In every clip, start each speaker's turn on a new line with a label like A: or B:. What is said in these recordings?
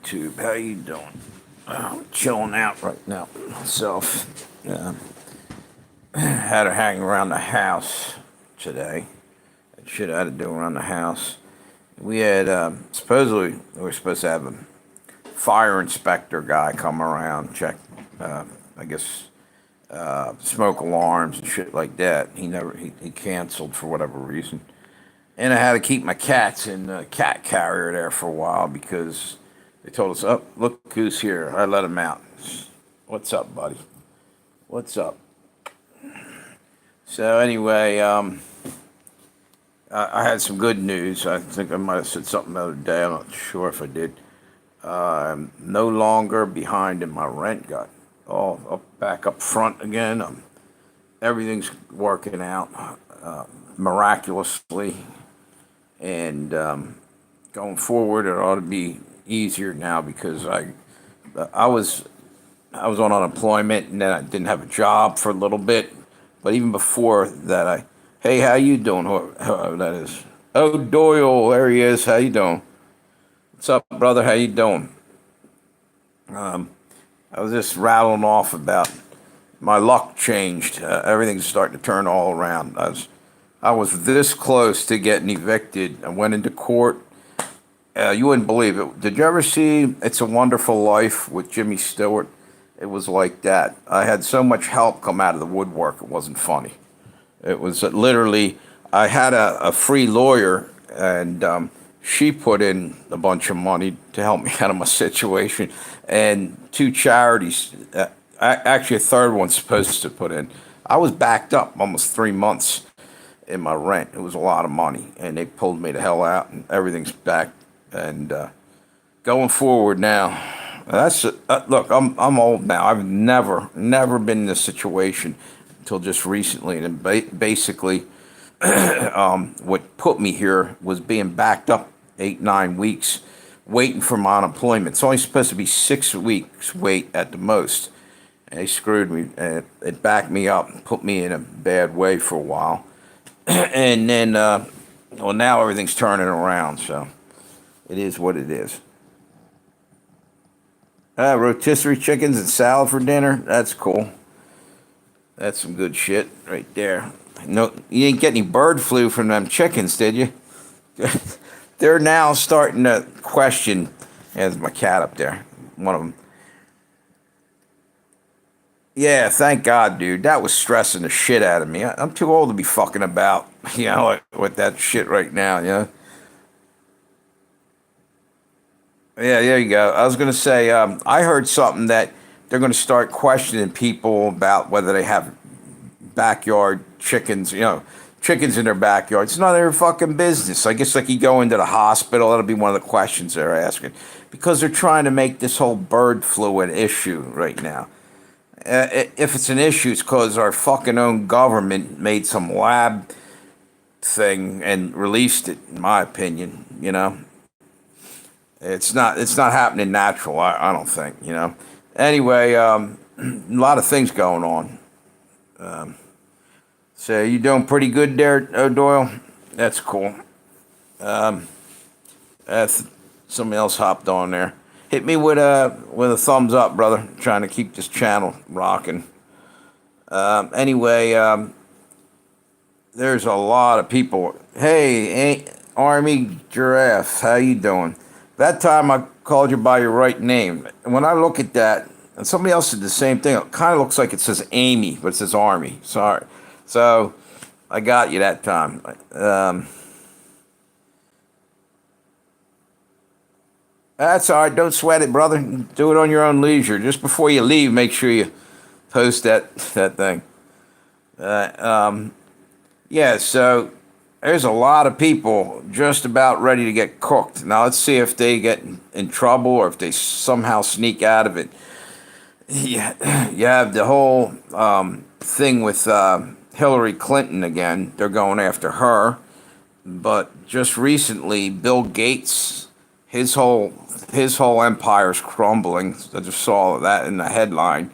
A: YouTube. How you doing? Chilling out right now. Myself. Had to hang around the house today. That shit I had to do around the house. We had supposedly we were supposed to have a fire inspector guy come around check. I guess smoke alarms and shit like that. He canceled for whatever reason. And I had to keep my cats in the cat carrier there for a while because they told us, "Oh, look who's here." I let him out. What's up, buddy? What's up? So anyway, I had some good news. I think I might have said something the other day. I'm not sure if I did. I'm no longer behind in my rent. Got all back up front again. Everything's working out miraculously. And going forward, it ought to be easier now because I was on unemployment and then I didn't have a job for a little bit. But even before that, hey, how you doing? Whoever that is. Oh, Doyle, there he is. How you doing? What's up, brother? How you doing? I was just rattling off about my luck changed. Everything's starting to turn all around. I was this close to getting evicted. I went into court. You wouldn't believe it. Did you ever see It's a Wonderful Life with Jimmy Stewart? It was like that. I had so much help come out of the woodwork, it wasn't funny. It was literally, I had a free lawyer, and she put in a bunch of money to help me out of my situation. And two charities, actually a third one's supposed to put in. I was backed up almost 3 months in my rent. It was a lot of money, and they pulled me the hell out, and everything's back. And going forward now, look. I'm old now. I've never been in this situation until just recently, and basically, what put me here was being backed up 8, 9 weeks, waiting for my unemployment. It's only supposed to be 6 weeks wait at the most. And they screwed me, and it backed me up and put me in a bad way for a while. And then, well, now everything's turning around, so it is what it is. Rotisserie chickens and salad for dinner. That's cool. That's some good shit right there. No, you didn't get any bird flu from them chickens, did you? They're now starting to question. There's my cat up there. One of them. Yeah, thank God, dude. That was stressing the shit out of me. I'm too old to be fucking about, with that shit right now, Yeah, there you go. I was going to say, I heard something that they're going to start questioning people about whether they have backyard chickens, chickens in their backyard. It's none of their fucking business. I guess like you go into the hospital, that'll be one of the questions they're asking. Because they're trying to make this whole bird flu an issue right now. If it's an issue, it's because our fucking own government made some lab thing and released it, in my opinion, It's not happening natural, I don't think, Anyway, a lot of things going on. So you doing pretty good there, O'Doyle? That's cool. Somebody else hopped on there. Hit me with a thumbs up, brother. Trying to keep this channel rocking. Anyway, there's a lot of people. Hey, Army Giraffe, how you doing? That time I called you by your right name. And when I look at that, and somebody else did the same thing, it kind of looks like it says Amy, but it says Army. Sorry. So I got you that time. That's all right. Don't sweat it, brother. Do it on your own leisure. Just before you leave, make sure you post that thing. Yeah, so there's a lot of people just about ready to get cooked. Now, let's see if they get in trouble or if they somehow sneak out of it. Yeah, you have the whole thing with Hillary Clinton again. They're going after her. But just recently, Bill Gates, his whole empire's crumbling. I just saw that in the headline.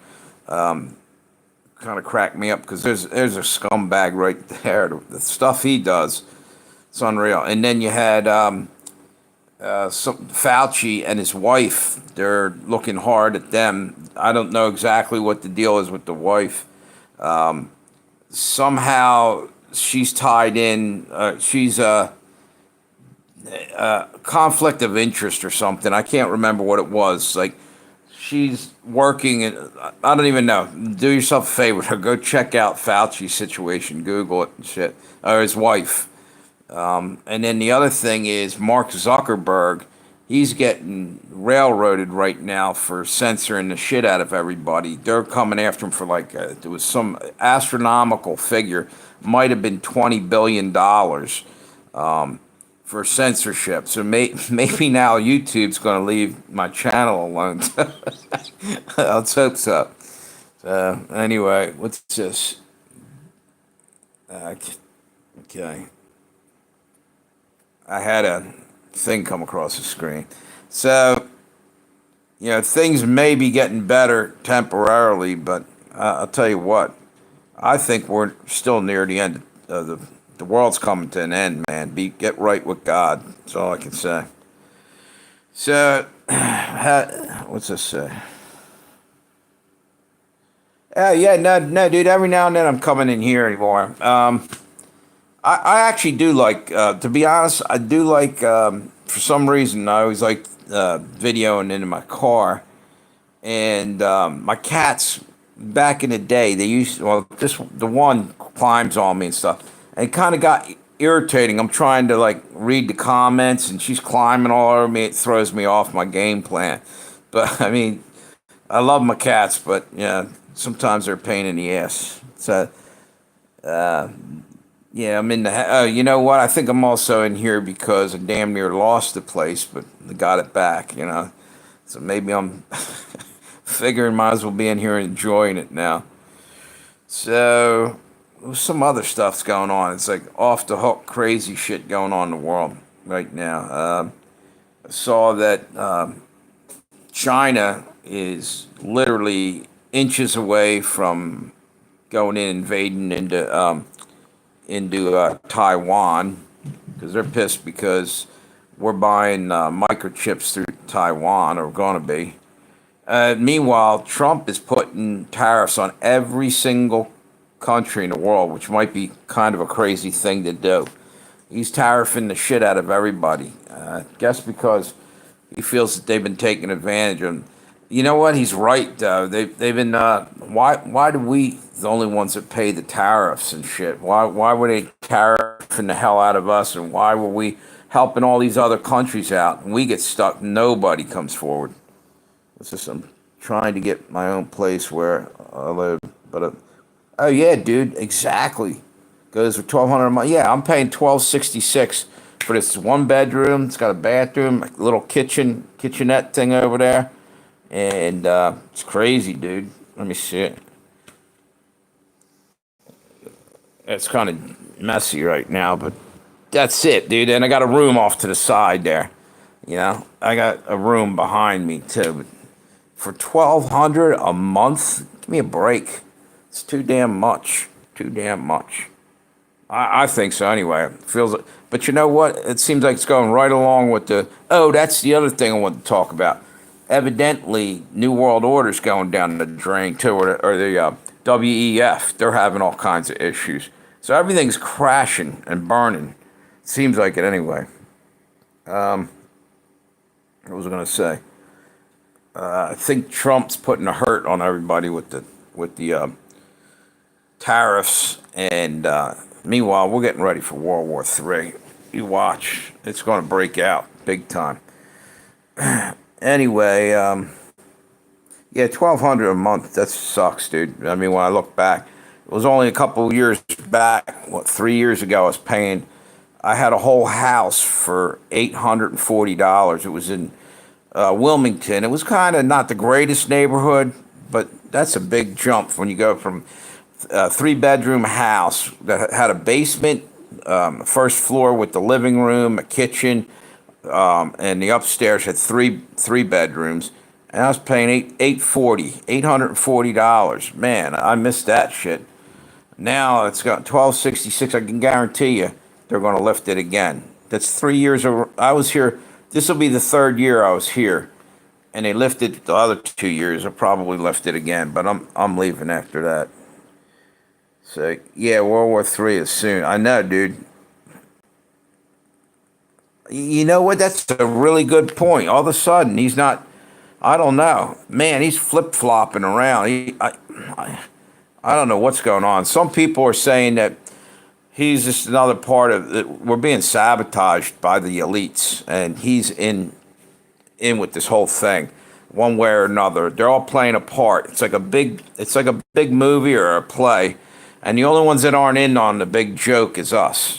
A: Kind of cracked me up because there's a scumbag right there. The stuff he does, it's unreal. And then you had Fauci and his wife, they're looking hard at them. I don't know exactly what the deal is with the wife. Somehow she's tied in. She's a conflict of interest or something. I can't remember what it was. Like she's working. I don't even know. Do yourself a favor. Go check out Fauci's situation. Google it and shit. Or his wife. And then the other thing is Mark Zuckerberg. He's getting railroaded right now for censoring the shit out of everybody. They're coming after him for there was some astronomical figure, might have been $20 billion for censorship. So maybe now YouTube's going to leave my channel alone. Let's hope so. Anyway, what's this? Okay. I had a thing come across the screen. So, things may be getting better temporarily, but I'll tell you what, I think we're still near the end of the world's coming to an end, man. Get right with God. That's all I can say. So, what's this say? Yeah, no, dude. Every now and then I'm coming in here anymore. I actually do like, to be honest, I do like, for some reason, I always like videoing into my car. And my cats, back in the day, the one climbs on me and stuff. And it kind of got irritating. I'm trying to, read the comments, and she's climbing all over me. It throws me off my game plan. But, I mean, I love my cats, but, sometimes they're a pain in the ass. So, yeah, I'm in the. You know what? I think I'm also in here because I damn near lost the place, but I got it back. So maybe I'm figuring might as well be in here and enjoying it now. So some other stuff's going on. It's like off the hook, crazy shit going on in the world right now. I saw that China is literally inches away from going in invading into Taiwan because they're pissed because we're buying microchips through Taiwan, or going to be. Meanwhile, Trump is putting tariffs on every single country in the world, which might be kind of a crazy thing to do. He's tariffing the shit out of everybody. I guess because he feels that they've been taking advantage of him. You know what? He's right, though. They've been. Why do we the only ones that pay the tariffs and shit? Why were they tariffing the hell out of us? And why were we helping all these other countries out? And we get stuck. Nobody comes forward. It's just I'm trying to get my own place where I live. But oh yeah, dude, exactly. Goes for $1,200 a month. Yeah, I'm paying $1,266 for this one bedroom. It's got a bathroom, a little kitchenette thing over there. And it's crazy, dude. Let me see it. It's kind of messy right now, but that's it, dude. And I got a room off to the side there. I got a room behind me too. But for $1,200 a month, give me a break. It's too damn much. Too damn much. I think so anyway. It feels like, but you know what? It seems like it's going right along with the. Oh, that's the other thing I want to talk about. Evidently, New World Order's going down the drain too, or the WEF. They're having all kinds of issues. So everything's crashing and burning. Seems like it anyway. What was I going to say? I think Trump's putting a hurt on everybody with the tariffs, and meanwhile, we're getting ready for World War III. You watch; it's going to break out big time. Anyway, yeah, $1,200 a month. That sucks, dude. I mean, when I look back, it was only a couple of years back. 3 years ago, I was paying. I had a whole house for $840. It was in Wilmington. It was kind of not the greatest neighborhood, but that's a big jump when you go from a 3-bedroom house that had a basement, first floor with the living room, a kitchen, and the upstairs had three bedrooms, and I was paying $840. Man, I missed that shit. Now it's got $1,266. I can guarantee you they're going to lift it again. That's 3 years. I was here This will be the third year I was here, and they lifted the other 2 years. I'll probably lift it again, but I'm leaving after that. So yeah, World War III is soon. I know, dude. You know what? That's a really good point. All of a sudden, he's not. I don't know, man. He's flip flopping around. I don't know what's going on. Some people are saying that he's just another part of it. We're being sabotaged by the elites, and he's in with this whole thing, one way or another. They're all playing a part. It's like a big movie or a play, and the only ones that aren't in on the big joke is us.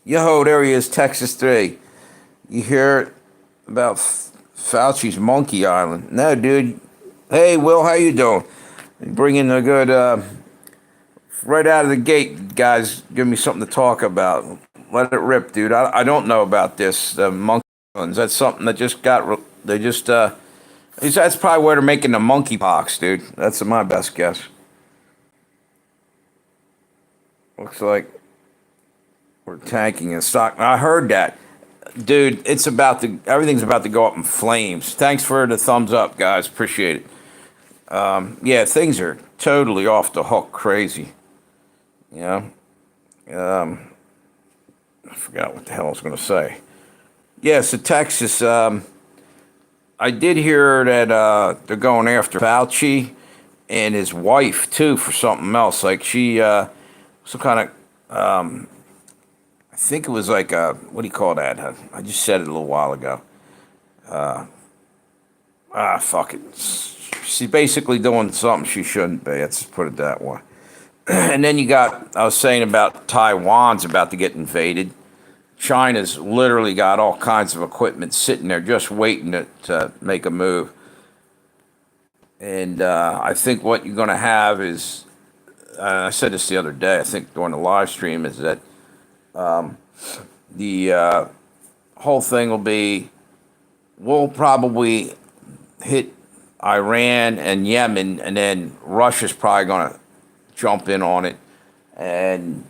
A: Yo, there he is, Texas 3. You hear about Fauci's Monkey Island? No, dude. Hey, Will, how you doing? Bringing a good, right out of the gate, guys, give me something to talk about. Let it rip, dude. I don't know about this, the Monkey Islands. That's something that just they just, that's probably where they're making the monkeypox, dude. That's my best guess. Looks like we're tanking in stock. I heard that. Dude, everything's about to go up in flames. Thanks for the thumbs up, guys. Appreciate it. Yeah, things are totally off the hook crazy. You know? I forgot what the hell I was going to say. Yeah, so Texas, I did hear that they're going after Fauci and his wife, too, for something else. Like some kind of, I think it was like what do you call that? I just said it a little while ago. Fuck it. She's basically doing something she shouldn't be. Let's put it that way. And then I was saying about Taiwan's about to get invaded. China's literally got all kinds of equipment sitting there just waiting to make a move. And I think what you're going to have is, I said this the other day, I think during the live stream, is that the whole thing will be, we'll probably hit Iran and Yemen, and then Russia's probably going to jump in on it. And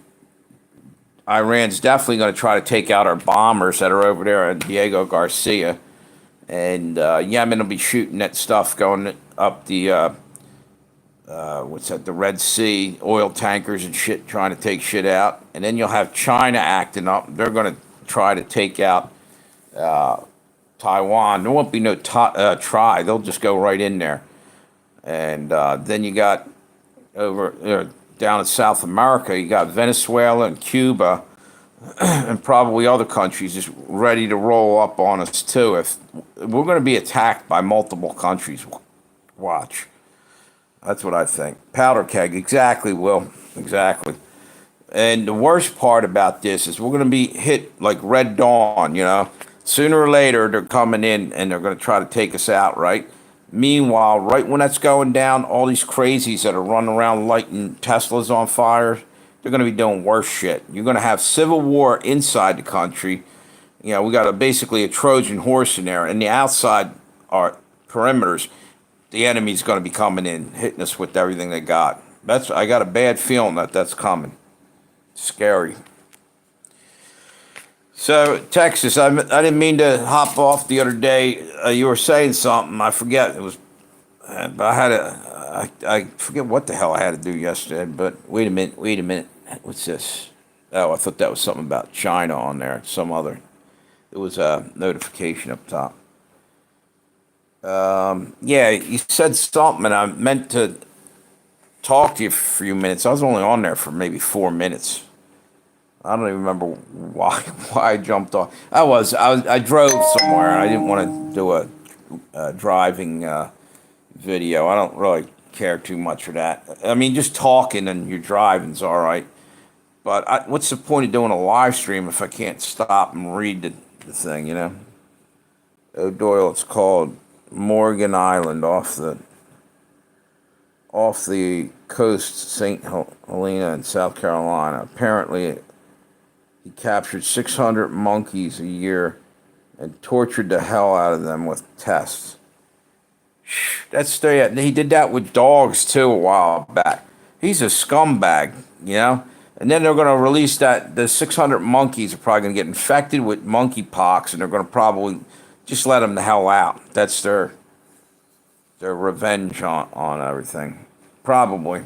A: Iran's definitely going to try to take out our bombers that are over there in Diego Garcia. And Yemen will be shooting that stuff going up the, the Red Sea, oil tankers and shit, trying to take shit out. And then you'll have China acting up. They're going to try to take out Taiwan. There won't be no try. They'll just go right in there. And then you got down in South America, you got Venezuela and Cuba and probably other countries just ready to roll up on us too. If we're going to be attacked by multiple countries, watch. That's what I think. Powder keg, exactly, Will, exactly. And the worst part about this is we're going to be hit like Red Dawn, you know. Sooner or later, they're coming in and they're going to try to take us out, right? Meanwhile, right when that's going down, all these crazies that are running around lighting Teslas on fire, they're going to be doing worse shit. You're going to have civil war inside the country. You know, we got basically a Trojan horse in there, and the outside are perimeters. The enemy's going to be coming in, hitting us with everything they got. I got a bad feeling that that's coming. Scary. So, Texas, I didn't mean to hop off the other day. You were saying something. I forget. It was, but I forget what the hell I had to do yesterday. But wait a minute. What's this? Oh, I thought that was something about China on there. There was a notification up top. Yeah, you said something, and I meant to talk to you for a few minutes. I was only on there for maybe 4 minutes. I don't even remember why I jumped off. I drove somewhere. I didn't want to do a driving video. I don't really care too much for that. I mean, just talking and you're driving's all right. But what's the point of doing a live stream if I can't stop and read the thing, you know? O'Doyle, it's called Morgan Island off the coast, St. Helena in South Carolina. Apparently, he captured 600 monkeys a year and tortured the hell out of them with tests. He did that with dogs too a while back. He's a scumbag, you know. And then they're going to release that the 600 monkeys are probably going to get infected with monkeypox, and they're going to probably just let them the hell out. That's their revenge on everything. Probably.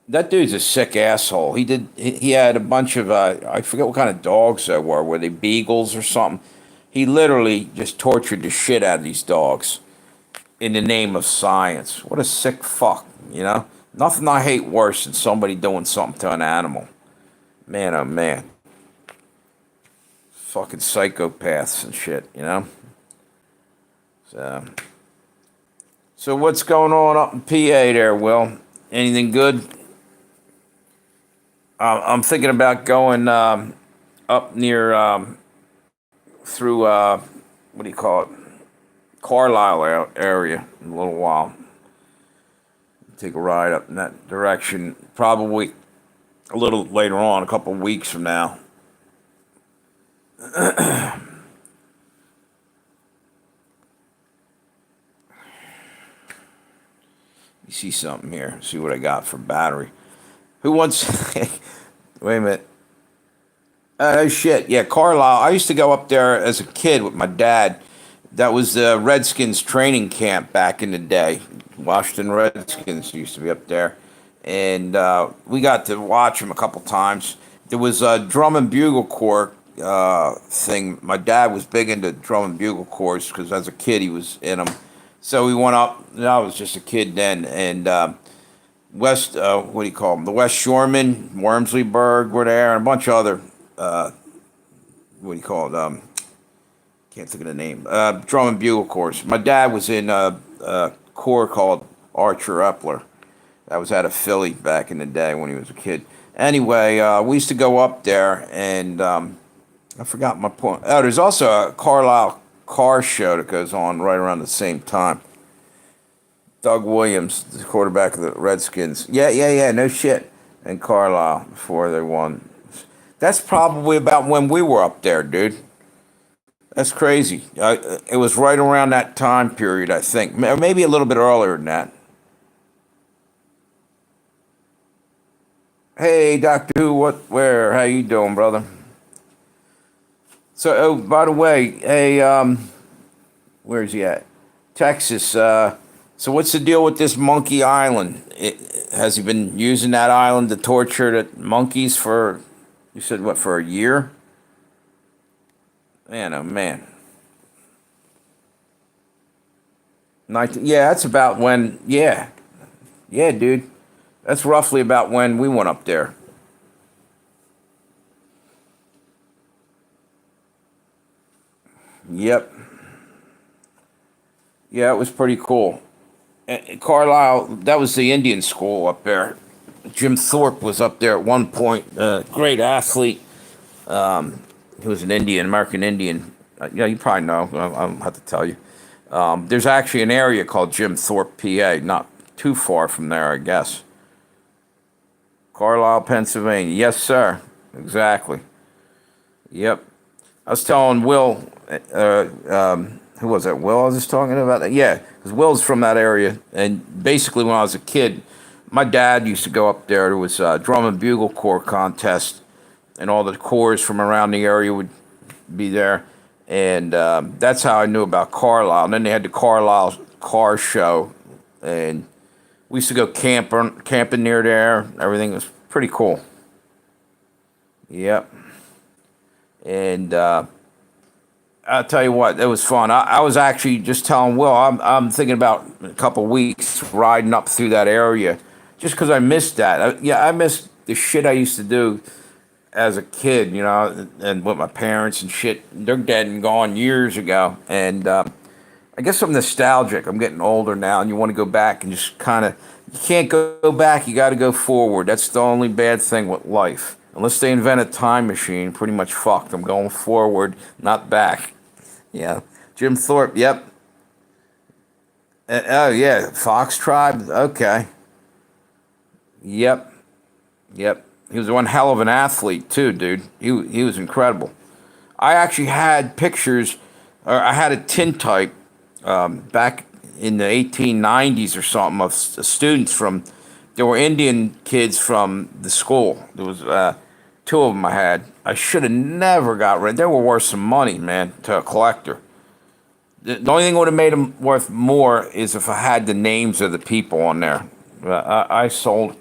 A: That dude's a sick asshole. He had a bunch of I forget what kind of dogs they were they beagles or something. He literally just tortured the shit out of these dogs in the name of science. What a sick fuck, you know? Nothing I hate worse than somebody doing something to an animal. Man, oh man. Fucking psychopaths and shit, you know? So what's going on up in PA there, Will? Anything good? I'm thinking about going up near through what do you call it, Carlisle area in a little while. Take a ride up in that direction, probably a little later on, a couple of weeks from now. You see something here? See what I got for battery. Who wants? Wait a minute. Oh shit! Yeah, Carlisle. I used to go up there as a kid with my dad. That was the Redskins training camp back in the day. Washington Redskins used to be up there, and we got to watch them a couple times. There was a drum and bugle corps thing. My dad was big into drum and bugle corps because as a kid he was in them. So we went up. I was just a kid then, and West, what do you call them? The West Shoremen, Wormsleyburg were there, and a bunch of other, what do you call it? Can't think of the name. Drum and bugle corps. My dad was in a corps called Archer Epler. That was out of Philly back in the day when he was a kid. Anyway, we used to go up there, and I forgot my point. Oh, there's also a Carlisle car show that goes on right around the same time. Doug Williams, the quarterback of the Redskins. Yeah, no shit. And Carlisle before they won. That's probably about when we were up there, dude. That's crazy. It was right around that time period, I think. Maybe a little bit earlier than that. Hey, Doctor Who, where? How you doing, brother? So, oh, by the way, hey, where's he at? Texas. So what's the deal with this Monkey Island? Has he been using that island to torture the monkeys for, you said, what, for a year? Man, oh man. Yeah, that's about when, yeah, dude. That's roughly about when we went up there. Yep. Yeah, it was pretty cool. Carlisle, that was the Indian school up there. Jim Thorpe was up there at one point. Great athlete. He was an Indian, American Indian. Yeah, you probably know. I don't have to tell you. There's actually an area called Jim Thorpe, PA, not too far from there, I guess. Carlisle, Pennsylvania. Yes, sir. Exactly. Yep. I was telling Will, who was that? Will I was just talking about that? Yeah, because Will's from that area. And basically, when I was a kid, my dad used to go up there. There was a drum and bugle corps contest, and all the corps from around the area would be there. And that's how I knew about Carlisle. And then they had the Carlisle car show, and we used to go camping near there. Everything was pretty cool. Yep. And I'll tell you what, it was fun. I was actually just telling Will, I'm thinking about a couple weeks riding up through that area, just because I missed that. I missed the shit I used to do as a kid, you know, and with my parents and shit. They're dead and gone years ago. And I guess I'm nostalgic. I'm getting older now, and you want to go back and just kind of, you can't go back, you got to go forward. That's the only bad thing with life. Unless they invent a time machine, pretty much fucked. I'm going forward, not back. Yeah. Jim Thorpe, yep. Oh, yeah, Fox Tribe, okay. Yep. He was one hell of an athlete, too, dude. He was incredible. I actually had pictures, or I had a tintype back in the 1890s or something of students from there were Indian kids from the school. There was two of them I had. I should have never got rid. They were worth some money, man, to a collector. The only thing would have made them worth more is if I had the names of the people on there. I sold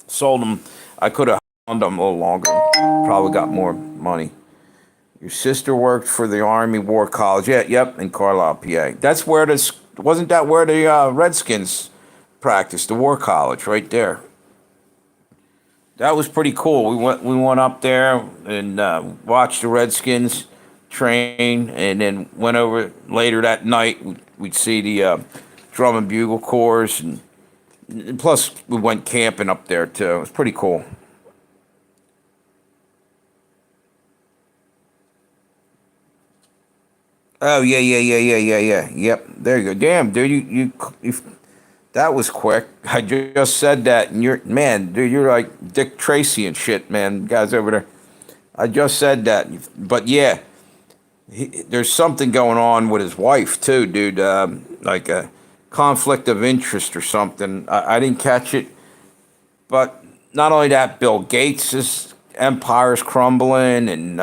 A: them. I could have held them a little longer. Probably got more money. Your sister worked for the Army War College. Yeah, yep, in Carlisle, PA. That's where this wasn't that where the Redskins practiced, the War College, right there. That was pretty cool. We went up there and watched the Redskins train, and then went over later that night. We'd see the drum and bugle corps, and plus we went camping up there too. It was pretty cool. Oh yeah, yeah, yeah, yeah, yeah, yeah. Yep, there you go. Damn, dude, you that was quick. I just said that, and you're man, dude, you're like Dick Tracy and shit, man. Guys over there. I just said that, but yeah, there's something going on with his wife too, dude. Like a conflict of interest or something. I didn't catch it, but not only that, Bill Gates' empire is crumbling, and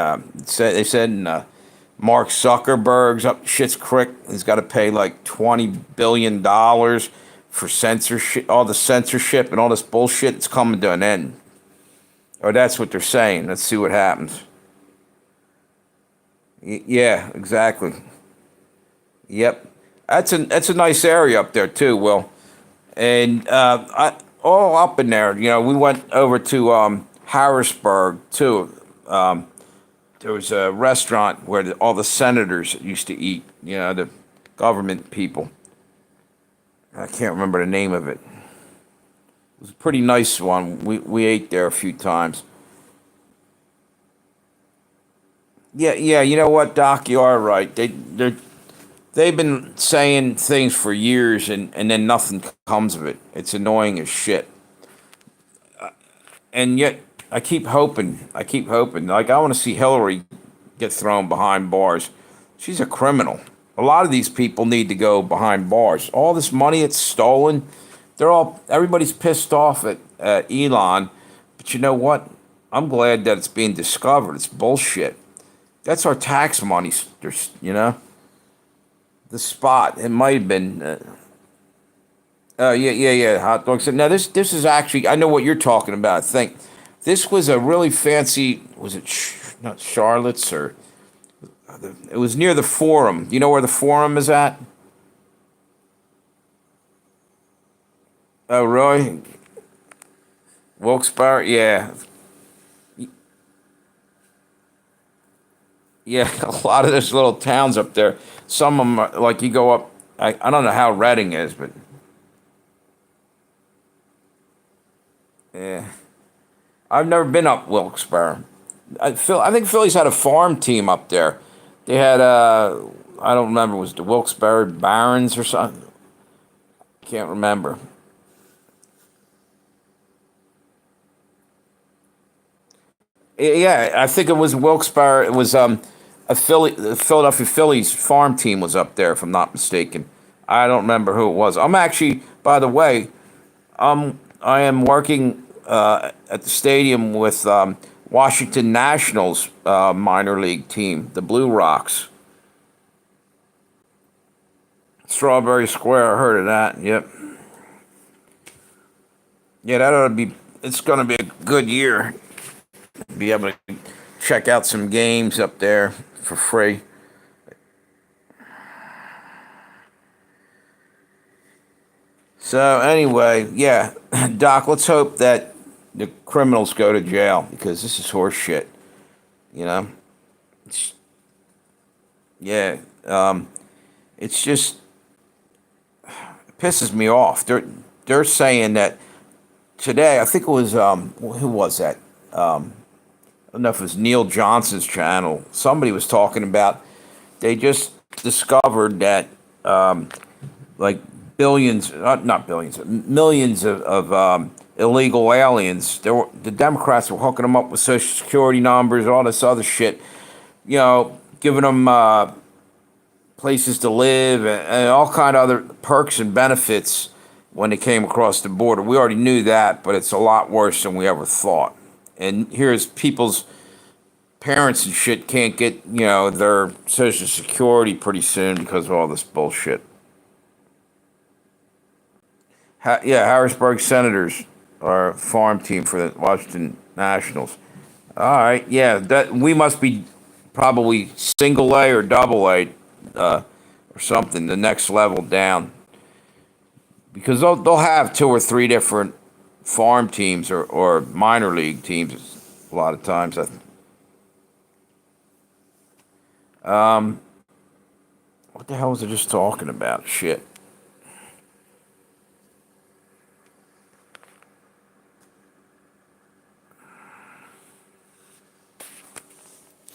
A: they said Mark Zuckerberg's up shit's creek. He's got to pay like $20 billion for censorship, all the censorship and all this bullshit. It's coming to an end, or that's what they're saying. Let's see what happens. Yeah, exactly. Yep, that's a nice area up there too, Will. And all up in there, we went over to Harrisburg too. There was a restaurant where all the senators used to eat. The government people. I can't remember the name of it. It was a pretty nice one. We ate there a few times. Yeah, yeah. You know what, Doc? You are right. They've been saying things for years, and then nothing comes of it. It's annoying as shit. And yet, I keep hoping. I keep hoping. Like, I want to see Hillary get thrown behind bars. She's a criminal. A lot of these people need to go behind bars. All this money it's stolen, everybody's pissed off at Elon. But you know what? I'm glad that it's being discovered. It's bullshit. That's our tax money, the spot. It might have been. Yeah, yeah, yeah. Hot dogs. Now this is actually. I know what you're talking about. I think this was a really fancy. Was it not Charlotte's or? It was near the Forum. You know where the Forum is at? Oh, really? Wilkes-Barre? Yeah, yeah. A lot of those little towns up there. Some of them, like you go up. I don't know how Reading is, but yeah. I've never been up Wilkes-Barre. I think Philly's had a farm team up there. They had I don't remember, was the Wilkes-Barre Barons or something? Can't remember. Yeah, I think it was Wilkes-Barre. It was the Philadelphia Phillies farm team was up there, if I'm not mistaken. I don't remember who it was. I'm actually, by the way, I am working at the stadium with Washington Nationals minor league team, the Blue Rocks. Strawberry Square, I heard of that. Yep. Yeah, that ought to be. It's going to be a good year. Be able to check out some games up there for free. So anyway, yeah, Doc. Let's hope that the criminals go to jail because this is horse shit. You know. It's, yeah. It's just it pisses me off. They're saying that today. I think it was who was that? I don't know if it was Neil Johnson's channel. Somebody was talking about they just discovered that like billions, not billions, millions of illegal aliens. The Democrats were hooking them up with Social Security numbers, all this other shit. Giving them places to live and all kind of other perks and benefits. when they came across the border. We already knew that, but it's a lot worse than we ever thought. And here's people's parents and shit can't get, their Social Security pretty soon because of all this bullshit. Yeah, Harrisburg Senators are a farm team for the Washington Nationals. All right, yeah, that we must be probably single A or double A, or something, the next level down, because they'll have two or three different farm teams or minor league teams a lot of times. What the hell was I just talking about? Shit.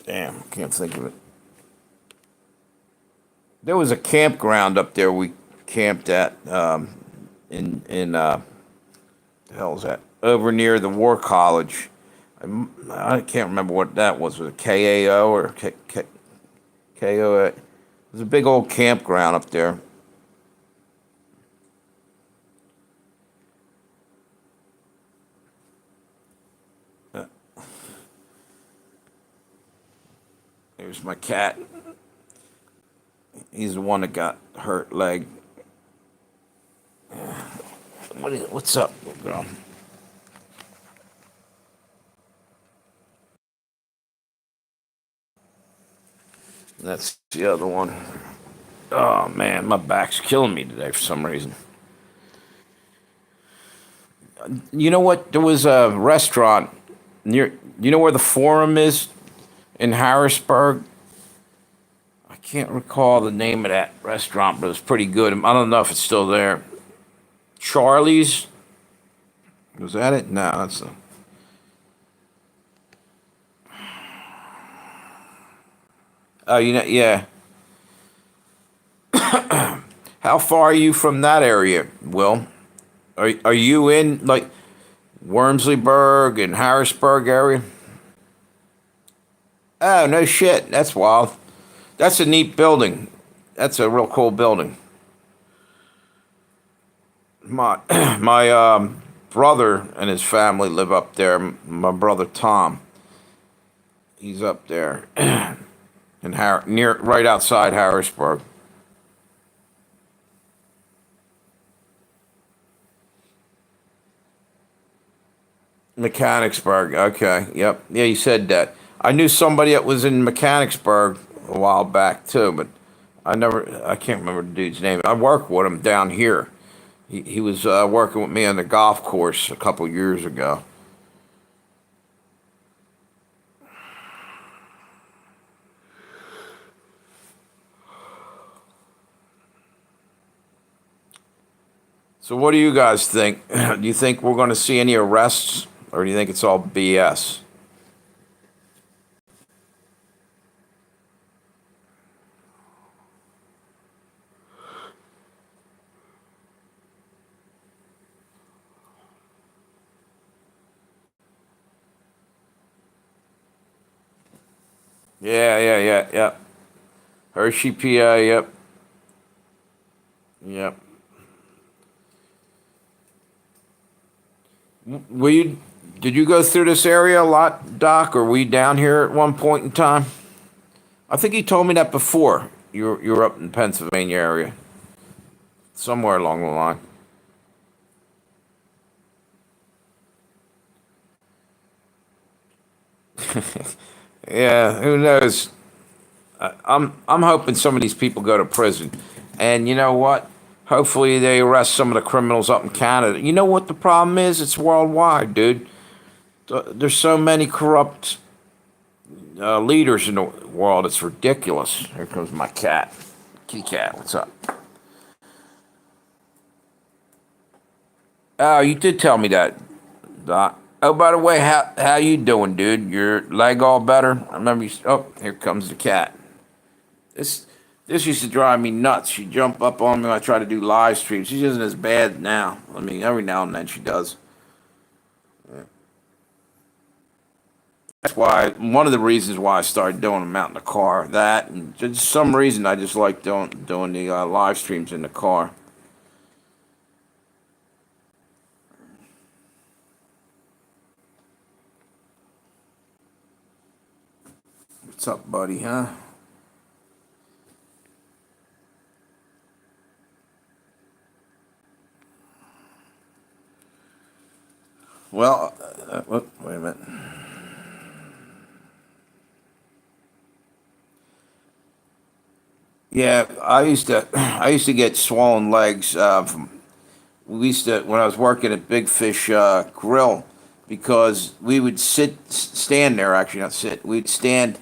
A: Damn, can't think of it. There was a campground up there we camped at, in the hell's that? Over near the War College. I can't remember what that was. Was it KAO or KO? It was a big old campground up there. Uh, There's my cat. He's the one that got hurt leg. What's up, girl? That's the other one. Oh man, my back's killing me today for some reason. You know what? There was a restaurant near. You know where the Forum is in Harrisburg? I can't recall the name of that restaurant, but it was pretty good. I don't know if it's still there. Charlie's. Was that it? No, that's a. Oh, yeah. How far are you from that area, Will? Are you in like Wormsleyburg and Harrisburg area? Oh, no shit. That's wild. That's a neat building. That's a real cool building. My my brother and his family live up there. My brother Tom, he's up there in near right outside Harrisburg. Mechanicsburg. Okay. Yep. Yeah, you said that. I knew somebody that was in Mechanicsburg a while back too, but I can't remember the dude's name. I worked with him down here. He was working with me on the golf course a couple years ago. So what do you guys think? Do you think we're going to see any arrests, or do you think it's all BS? Yeah, yeah, yeah, yeah. Hershey, PA. Yep, yep. Were you? Did you go through this area a lot, Doc, or were you down here at one point in time? I think you told me that before. You were up in Pennsylvania area, somewhere along the line. Yeah, who knows? I'm hoping some of these people go to prison, and you know what? Hopefully they arrest some of the criminals up in Canada. You know what the problem is? It's worldwide, dude. There's so many corrupt leaders in the world. It's ridiculous. Here comes my cat, kitty cat. What's up? Oh, you did tell me that, Doc. Oh, by the way, how you doing, dude? Your leg all better? I remember you. Oh, here comes the cat. This this used to drive me nuts. She'd jump up on me when I try to do live streams. She isn't as bad now. I mean, every now and then she does. That's why one of the reasons why I started doing them out in the car. That and just some reason I just like doing the live streams in the car. What's up, buddy, huh? Well, wait a minute. Yeah, I used to get swollen legs from we used to when I was working at Big Fish Grill because we would stand there, actually not sit. We'd stand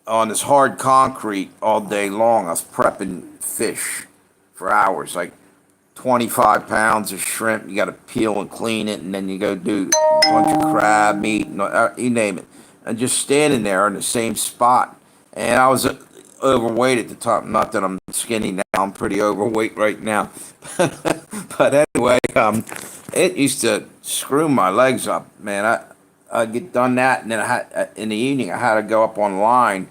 A: on this hard concrete all day long. I was prepping fish for hours, like 25 pounds of shrimp. You got to peel and clean it, and then you go do a bunch of crab meat, and you name it. And just standing there in the same spot. And I was overweight at the time. Not that I'm skinny now. I'm pretty overweight right now. But anyway, it used to screw my legs up, man. I'd get done that, and then in the evening I had to go up online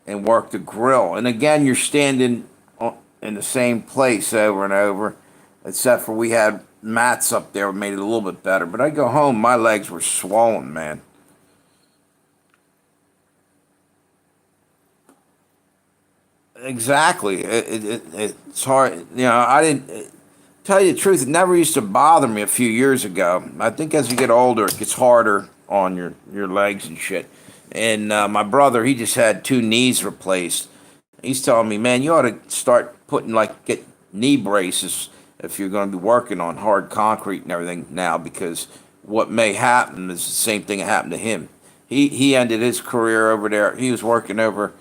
A: and work the grill. And again, you're standing in the same place over and over, except for we had mats up there that made it a little bit better. But I go home, my legs were swollen, man. Exactly. It's hard. I didn't tell you the truth. It never used to bother me a few years ago. I think as you get older, it gets harder on your legs and shit. And my brother, he just had two knees replaced. He's telling me, man, you ought to start putting get knee braces if you're going to be working on hard concrete and everything now, because what may happen is the same thing that happened to him. He ended his career over there. He was working over.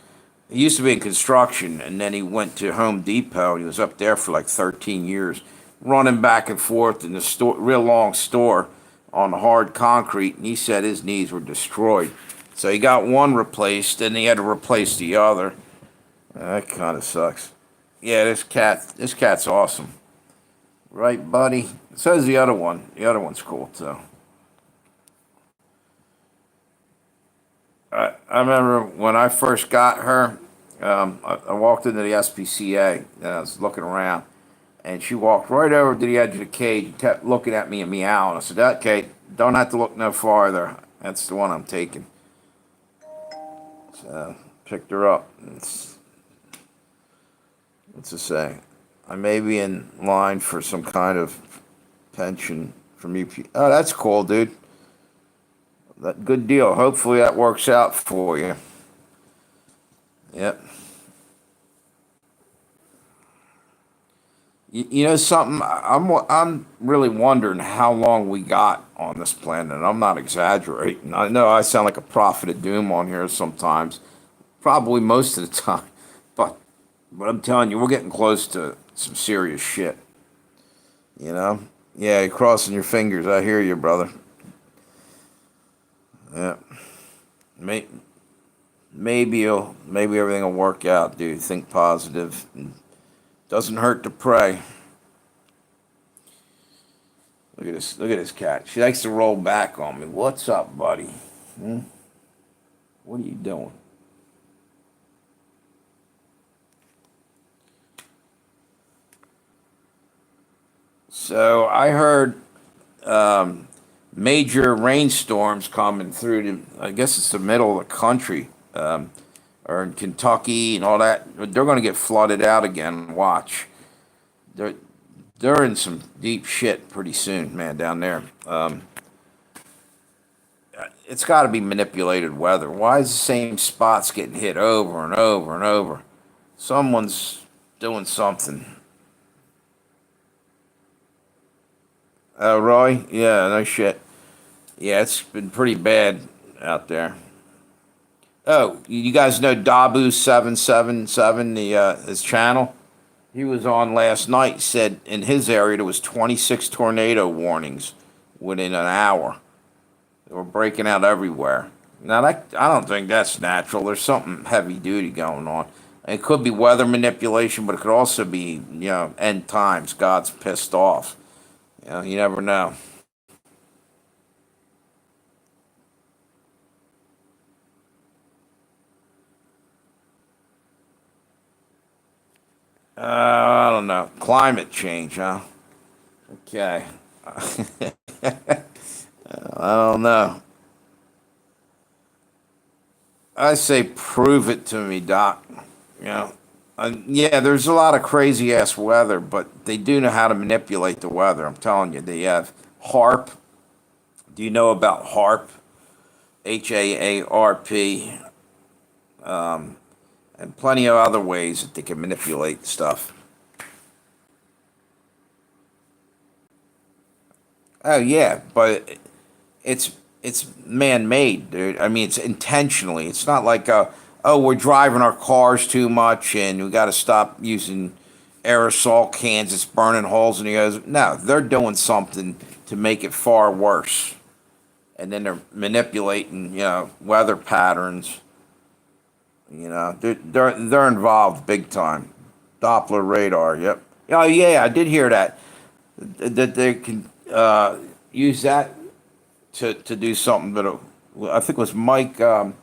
A: He used to be in construction, and then he went to Home Depot. He was up there for like 13 years, running back and forth in the store, real long store on the hard concrete. And he said his knees were destroyed. So he got one replaced, and he had to replace the other. That kind of sucks. Yeah, this cat's awesome, right, buddy? So is the other one. The other one's cool too. I remember when I first got her, I walked into the SPCA and I was looking around, and she walked right over to the edge of the cage and kept looking at me and meowing. I said, "Okay, don't have to look no farther. That's the one I'm taking." So picked her up. What's to say? I may be in line for some kind of pension from UP. Oh, that's cool, dude. That good deal. Hopefully that works out for you. Yep. You know something? I'm really wondering how long we got on this planet. And I'm not exaggerating. I know I sound like a prophet of doom on here sometimes, probably most of the time. But I'm telling you, we're getting close to some serious shit. You know? Yeah, you're crossing your fingers. I hear you, brother. Yeah. May, maybe everything will work out, dude. Think positive. Doesn't hurt to pray. Look at this. Look at this cat. She likes to roll back on me. What's up, buddy? Hmm? What are you doing? So I heard major rainstorms coming through I guess it's the middle of the country, or in Kentucky and all that. They're going to get flooded out again. Watch. They're they're in some deep shit pretty soon, man, down there. It's got to be manipulated weather. Why is the same spots getting hit over and over and over? Someone's doing something. Roy? Yeah, no shit. Yeah, it's been pretty bad out there. Oh, you guys know Dabu 777, the his channel? He was on last night. Said in his area there was 26 tornado warnings within an hour. They were breaking out everywhere. Now I don't think that's natural. There's something heavy duty going on. It could be weather manipulation, but it could also be end times. God's pissed off. You never know. I don't know. Climate change, huh? Okay. I don't know. I say prove it to me, Doc. You know, yeah, there's a lot of crazy ass weather, but they do know how to manipulate the weather. I'm telling you, they have HARP. Do you know about HARP? HAARP, and plenty of other ways that they can manipulate stuff. Oh yeah, but it's man-made, dude. I mean, it's intentionally. It's not like oh, we're driving our cars too much and we got to stop using aerosol cans. It's burning holes in the ozone. No, they're doing something to make it far worse, and then they're manipulating, weather patterns. They're involved big time. Doppler radar. Yep. Oh yeah, I did hear that. That they can use that to do something. But I think it was Mike. What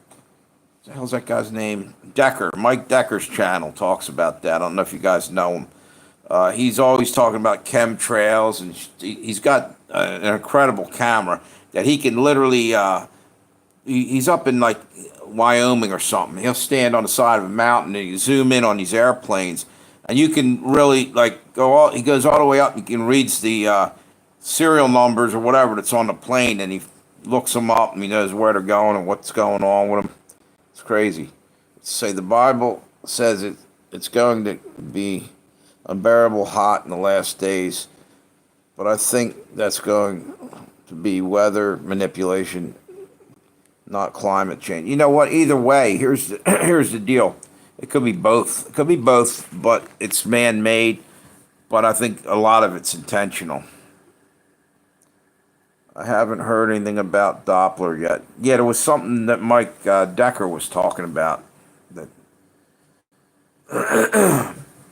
A: the hell's that guy's name? Decker. Mike Decker's channel talks about that. I don't know if you guys know him. He's always talking about chemtrails, and he's got an incredible camera that he can literally. He's up in like Wyoming or something. He'll stand on the side of a mountain and you zoom in on these airplanes, and you can really like go all. He goes all the way up. You can reads the serial numbers or whatever that's on the plane, and he looks them up and he knows where they're going and what's going on with them. It's crazy. Say the Bible says it's going to be unbearable hot in the last days, but I think that's going to be weather manipulation, not climate change. You know what? Either way, here's the, here's the deal. It could be both. It could be both, but it's man-made. But I think a lot of it's intentional. I haven't heard anything about Doppler yet. Yeah, there was something that Mike Decker was talking about. That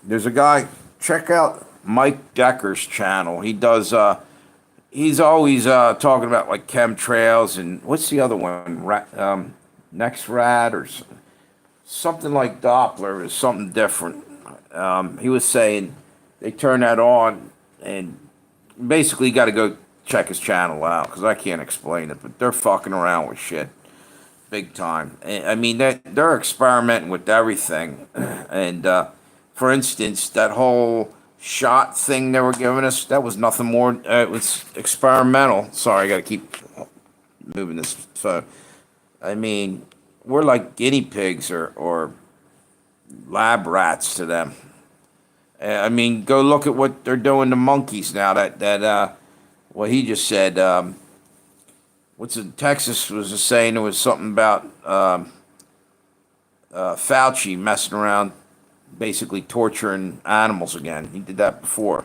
A: there's a guy. Check out Mike Decker's channel. He does. He's always talking about like chemtrails and what's the other one? NextRad or something like Doppler is something different. He was saying they turn that on and basically got to go check his channel out because I can't explain it, but they're fucking around with shit big time. I mean, they're experimenting with everything. And for instance, that whole shot thing they were giving us, that was nothing more. It was experimental. Sorry, I got to keep moving this phone. I mean, we're like guinea pigs or lab rats to them. I mean, go look at what they're doing to monkeys now. What he just said. What's it? Texas was just saying there was something about Fauci messing around, basically torturing animals again. He did that before.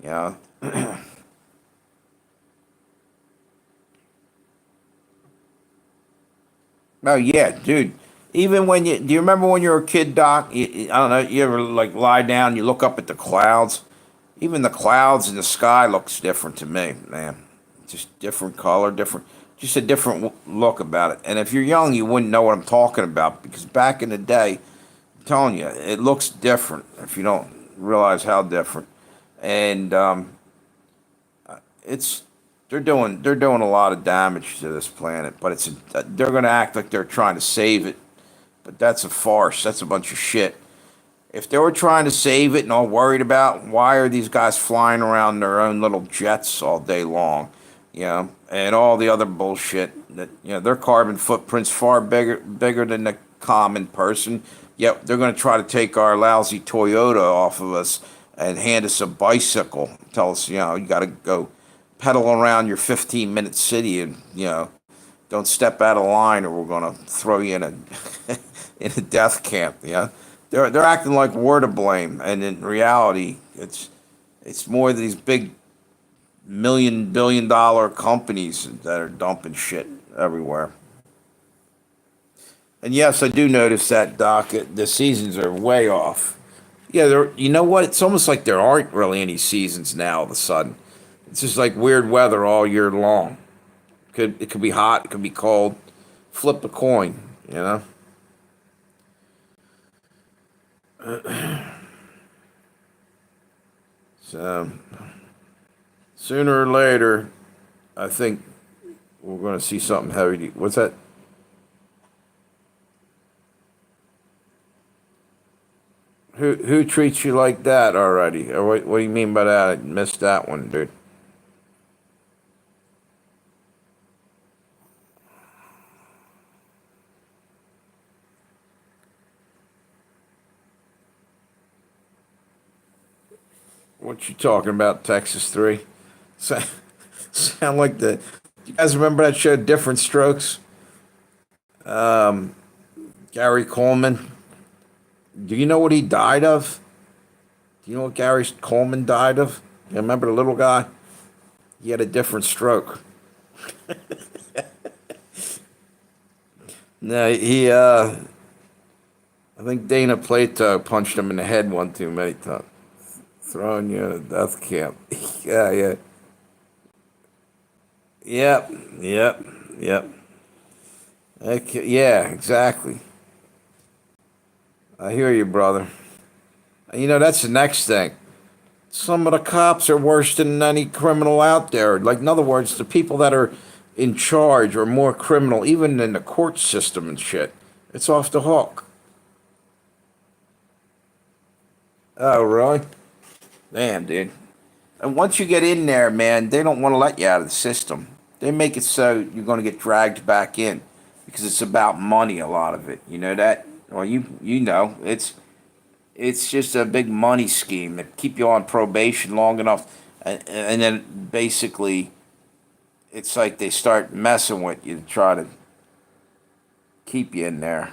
A: Yeah. Oh yeah, dude. Even when do you remember when you were a kid, Doc? I don't know. You ever like lie down, you look up at the clouds. Even the clouds in the sky looks different to me, man. Just different color, different, just a different look about it. And if you're young, you wouldn't know what I'm talking about because back in the day, I'm telling you, it looks different if you don't realize how different. And it's they're doing a lot of damage to this planet, but they're going to act like they're trying to save it, but that's a farce. That's a bunch of shit. If they were trying to save it and all worried about why are these guys flying around their own little jets all day long, and all the other bullshit that their carbon footprint's far bigger than the common person. Yet they're going to try to take our lousy Toyota off of us and hand us a bicycle. Tell us you got to go pedal around your 15-minute city and don't step out of line or we're going to throw you in a in a death camp. They're acting like we're to blame, and in reality, it's more these big $1 billion companies that are dumping shit everywhere. And yes, I do notice that, Doc. The seasons are way off. Yeah, you know what? It's almost like there aren't really any seasons now. All of a sudden, it's just like weird weather all year long. It could be hot, it could be cold. Flip a coin, you know. So sooner or later, I think we're going to see something heavy. What's that? Who treats you like that already? Or what do you mean by that? I missed that one, dude. What you talking about, Texas 3? Sound, sound like the. You guys remember that show, Different Strokes? Gary Coleman. Do you know what he died of? Do you know what Gary Coleman died of? You remember the little guy? He had a different stroke. No, I think Dana Plato punched him in the head one too many times, throwing you in a death camp. Yeah, yeah. Yep, yep, yep. Okay, yeah, exactly. I hear you, brother. You know, that's the next thing. Some of the cops are worse than any criminal out there. Like, in other words, the people that are in charge are more criminal, even in the court system and shit. It's off the hook. Oh, really? Damn, dude. And once you get in there, man, they don't want to let you out of the system. They make it so you're going to get dragged back in because it's about money. A lot of it, you know that. Well, you know, it's just a big money scheme that keep you on probation long enough, and then basically it's like they start messing with you to try to keep you in there.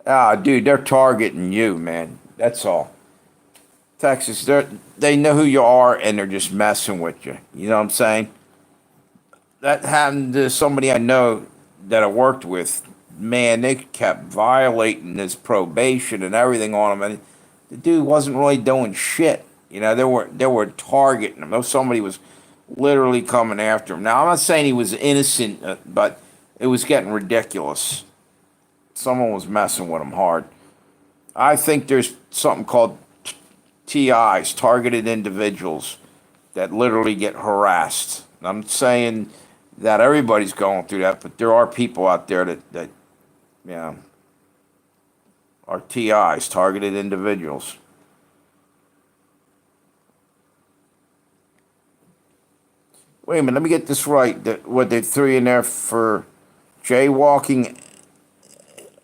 A: Ah, dude, they're targeting you, man. That's all. Texas, they know who you are and they're just messing with you. You know what I'm saying? That happened to somebody I know that I worked with. Man, they kept violating his probation and everything on him, and the dude wasn't really doing shit. You know, they were targeting him. Though somebody was literally coming after him. Now, I'm not saying he was innocent, but it was getting ridiculous. Someone was messing with him hard. I think there's something called TIs, targeted individuals, that literally get harassed. I'm saying that everybody's going through that, but there are people out there that you know, are TIs, targeted individuals. Wait a minute, let me get this right. That what they threw you in there for jaywalking,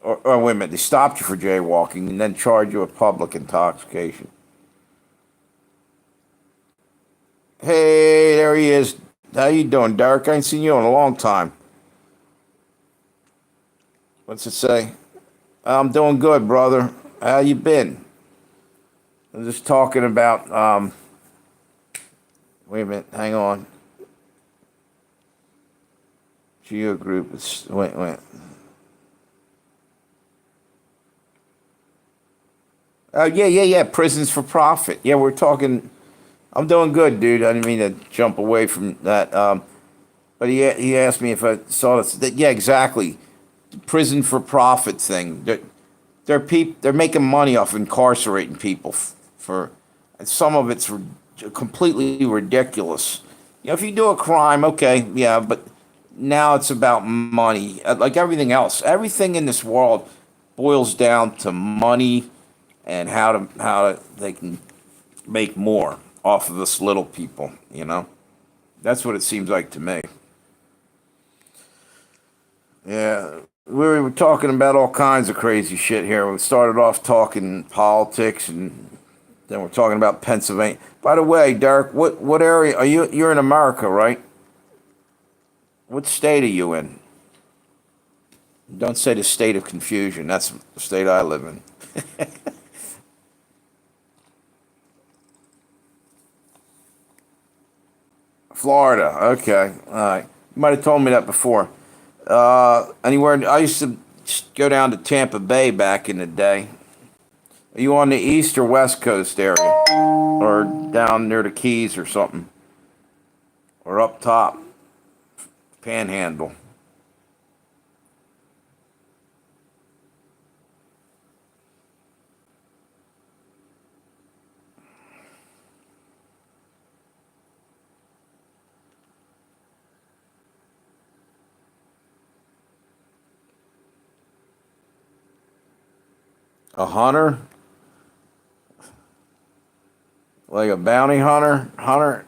A: or wait a minute, they stopped you for jaywalking and then charged you with public intoxication. Hey, there he is. How you doing, Derek? I ain't seen you in a long time. What's it say? I'm doing good, brother. How you been? I'm just talking about. Wait a minute. Hang on. Geo group. Wait. Oh yeah. Prisons for profit. Yeah, we're talking. I'm doing good, dude. I didn't mean to jump away from that. But he asked me if I saw this. Yeah, exactly. Prison for profit thing. They're making money off incarcerating people for, and some of it's completely ridiculous. You know, if you do a crime, okay, yeah, but now it's about money. Like everything else, everything in this world boils down to money and how they can make more off of us little people. You know, that's what it seems like to me. Yeah, we were talking about all kinds of crazy shit here. We started off talking politics, and then we're talking about Pennsylvania. By the way, Derek, what area are you? You're in America, right? What state are you in? Don't say the state of confusion. That's the state I live in. Florida. Okay, all right. You might have told me that before. Anywhere? I used to go down to Tampa Bay back in the day. Are you on the east or west coast area, or down near the Keys or something, or up top, Panhandle? A hunter, like a bounty hunter, hunter.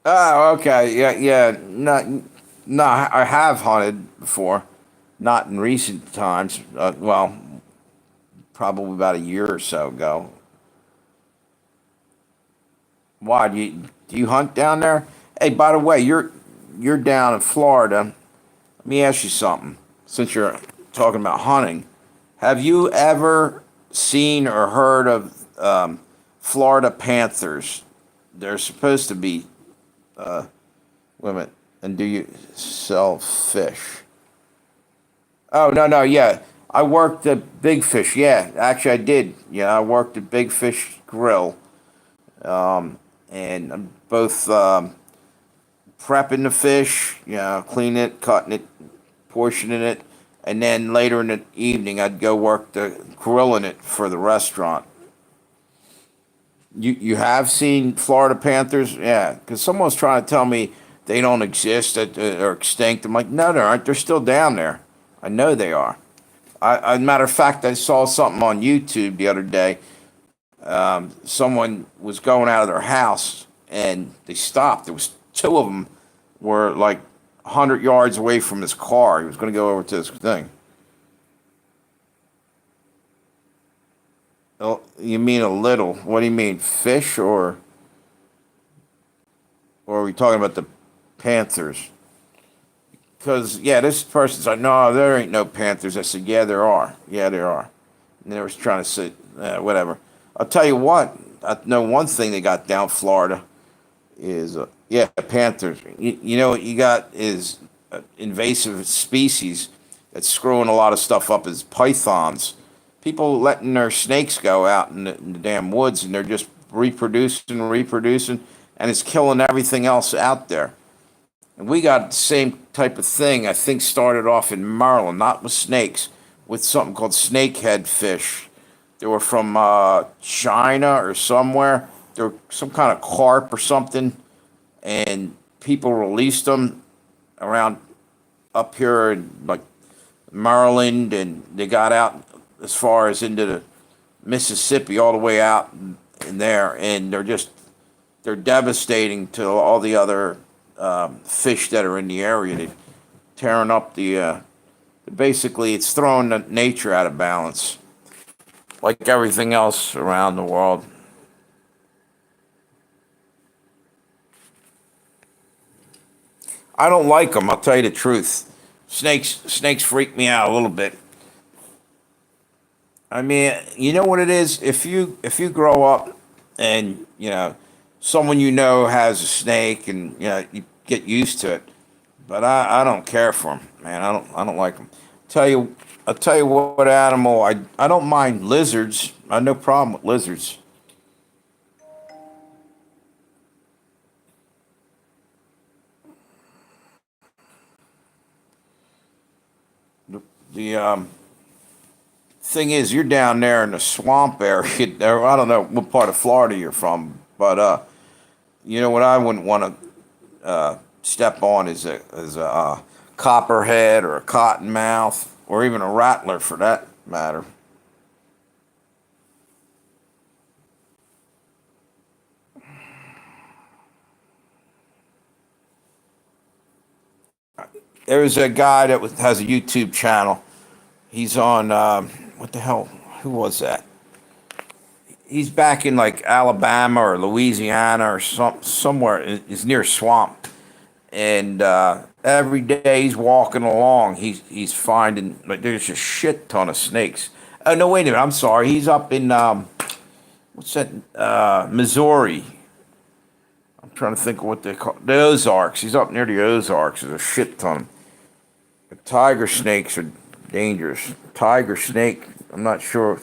A: Oh, okay, yeah, yeah. Not, no, I have hunted before, not in recent times. Well, probably about a year or so ago. Why do you hunt down there? Hey, by the way, you're down in Florida. Let me ask you something. Since you're talking about hunting, have you ever seen or heard of Florida panthers? They're supposed to be women. And do you sell fish? Oh no, no, yeah. I worked at Big Fish. Yeah, actually I did. Yeah, I worked at Big Fish Grill, and I'm both prepping the fish, cleaning it, cutting it, portioning it, and then later in the evening I'd go work the grilling it for the restaurant. You have seen Florida panthers? Yeah, because someone's trying to tell me they don't exist, that they're extinct. I'm like, no, they aren't. They're still down there. I know they are. Matter of fact, I saw something on YouTube the other day. Someone was going out of their house and they stopped. There was two of them were like 100 yards away from his car. He was going to go over to this thing. Oh, you mean a little? What do you mean, fish or are we talking about the Panthers? Because yeah, this person's like, no, there ain't no Panthers. I said, yeah, there are. Yeah, there are. And they was trying to say, whatever. I'll tell you what. I know one thing they got down Florida is yeah, Panthers. You know what you got is invasive species that's screwing a lot of stuff up is pythons. People letting their snakes go out in the damn woods and they're just reproducing and reproducing and it's killing everything else out there. And we got the same type of thing, I think started off in Maryland, not with snakes, with something called snakehead fish. They were from China or somewhere. They were some kind of carp or something, and people released them around up here in like Maryland, and they got out as far as into the Mississippi, all the way out in there, and they're devastating to all the other fish that are in the area. They're tearing up basically it's throwing the nature out of balance, like everything else around the world. I don't like them. I'll tell you the truth. Snakes freak me out a little bit. I mean, you know what it is. If you grow up and someone you know has a snake and you get used to it. But I don't care for them, man. I don't like them. I'll tell you what animal I don't mind lizards. I have no problem with lizards. The thing is, you're down there in the swamp area. There, I don't know what part of Florida you're from, but you know what I wouldn't want to step on is a copperhead or a cottonmouth or even a rattler for that matter. There's a guy that has a YouTube channel. He's on what the hell? Who was that? He's back in like Alabama or Louisiana or somewhere. It's near swamp, and every day he's walking along. He's finding like there's a shit ton of snakes. Oh no, wait a minute. I'm sorry. He's up in what's that? Missouri. I'm trying to think of what they call the Ozarks. He's up near the Ozarks. There's a shit ton. The tiger snakes are dangerous. Tiger snake. I'm not sure.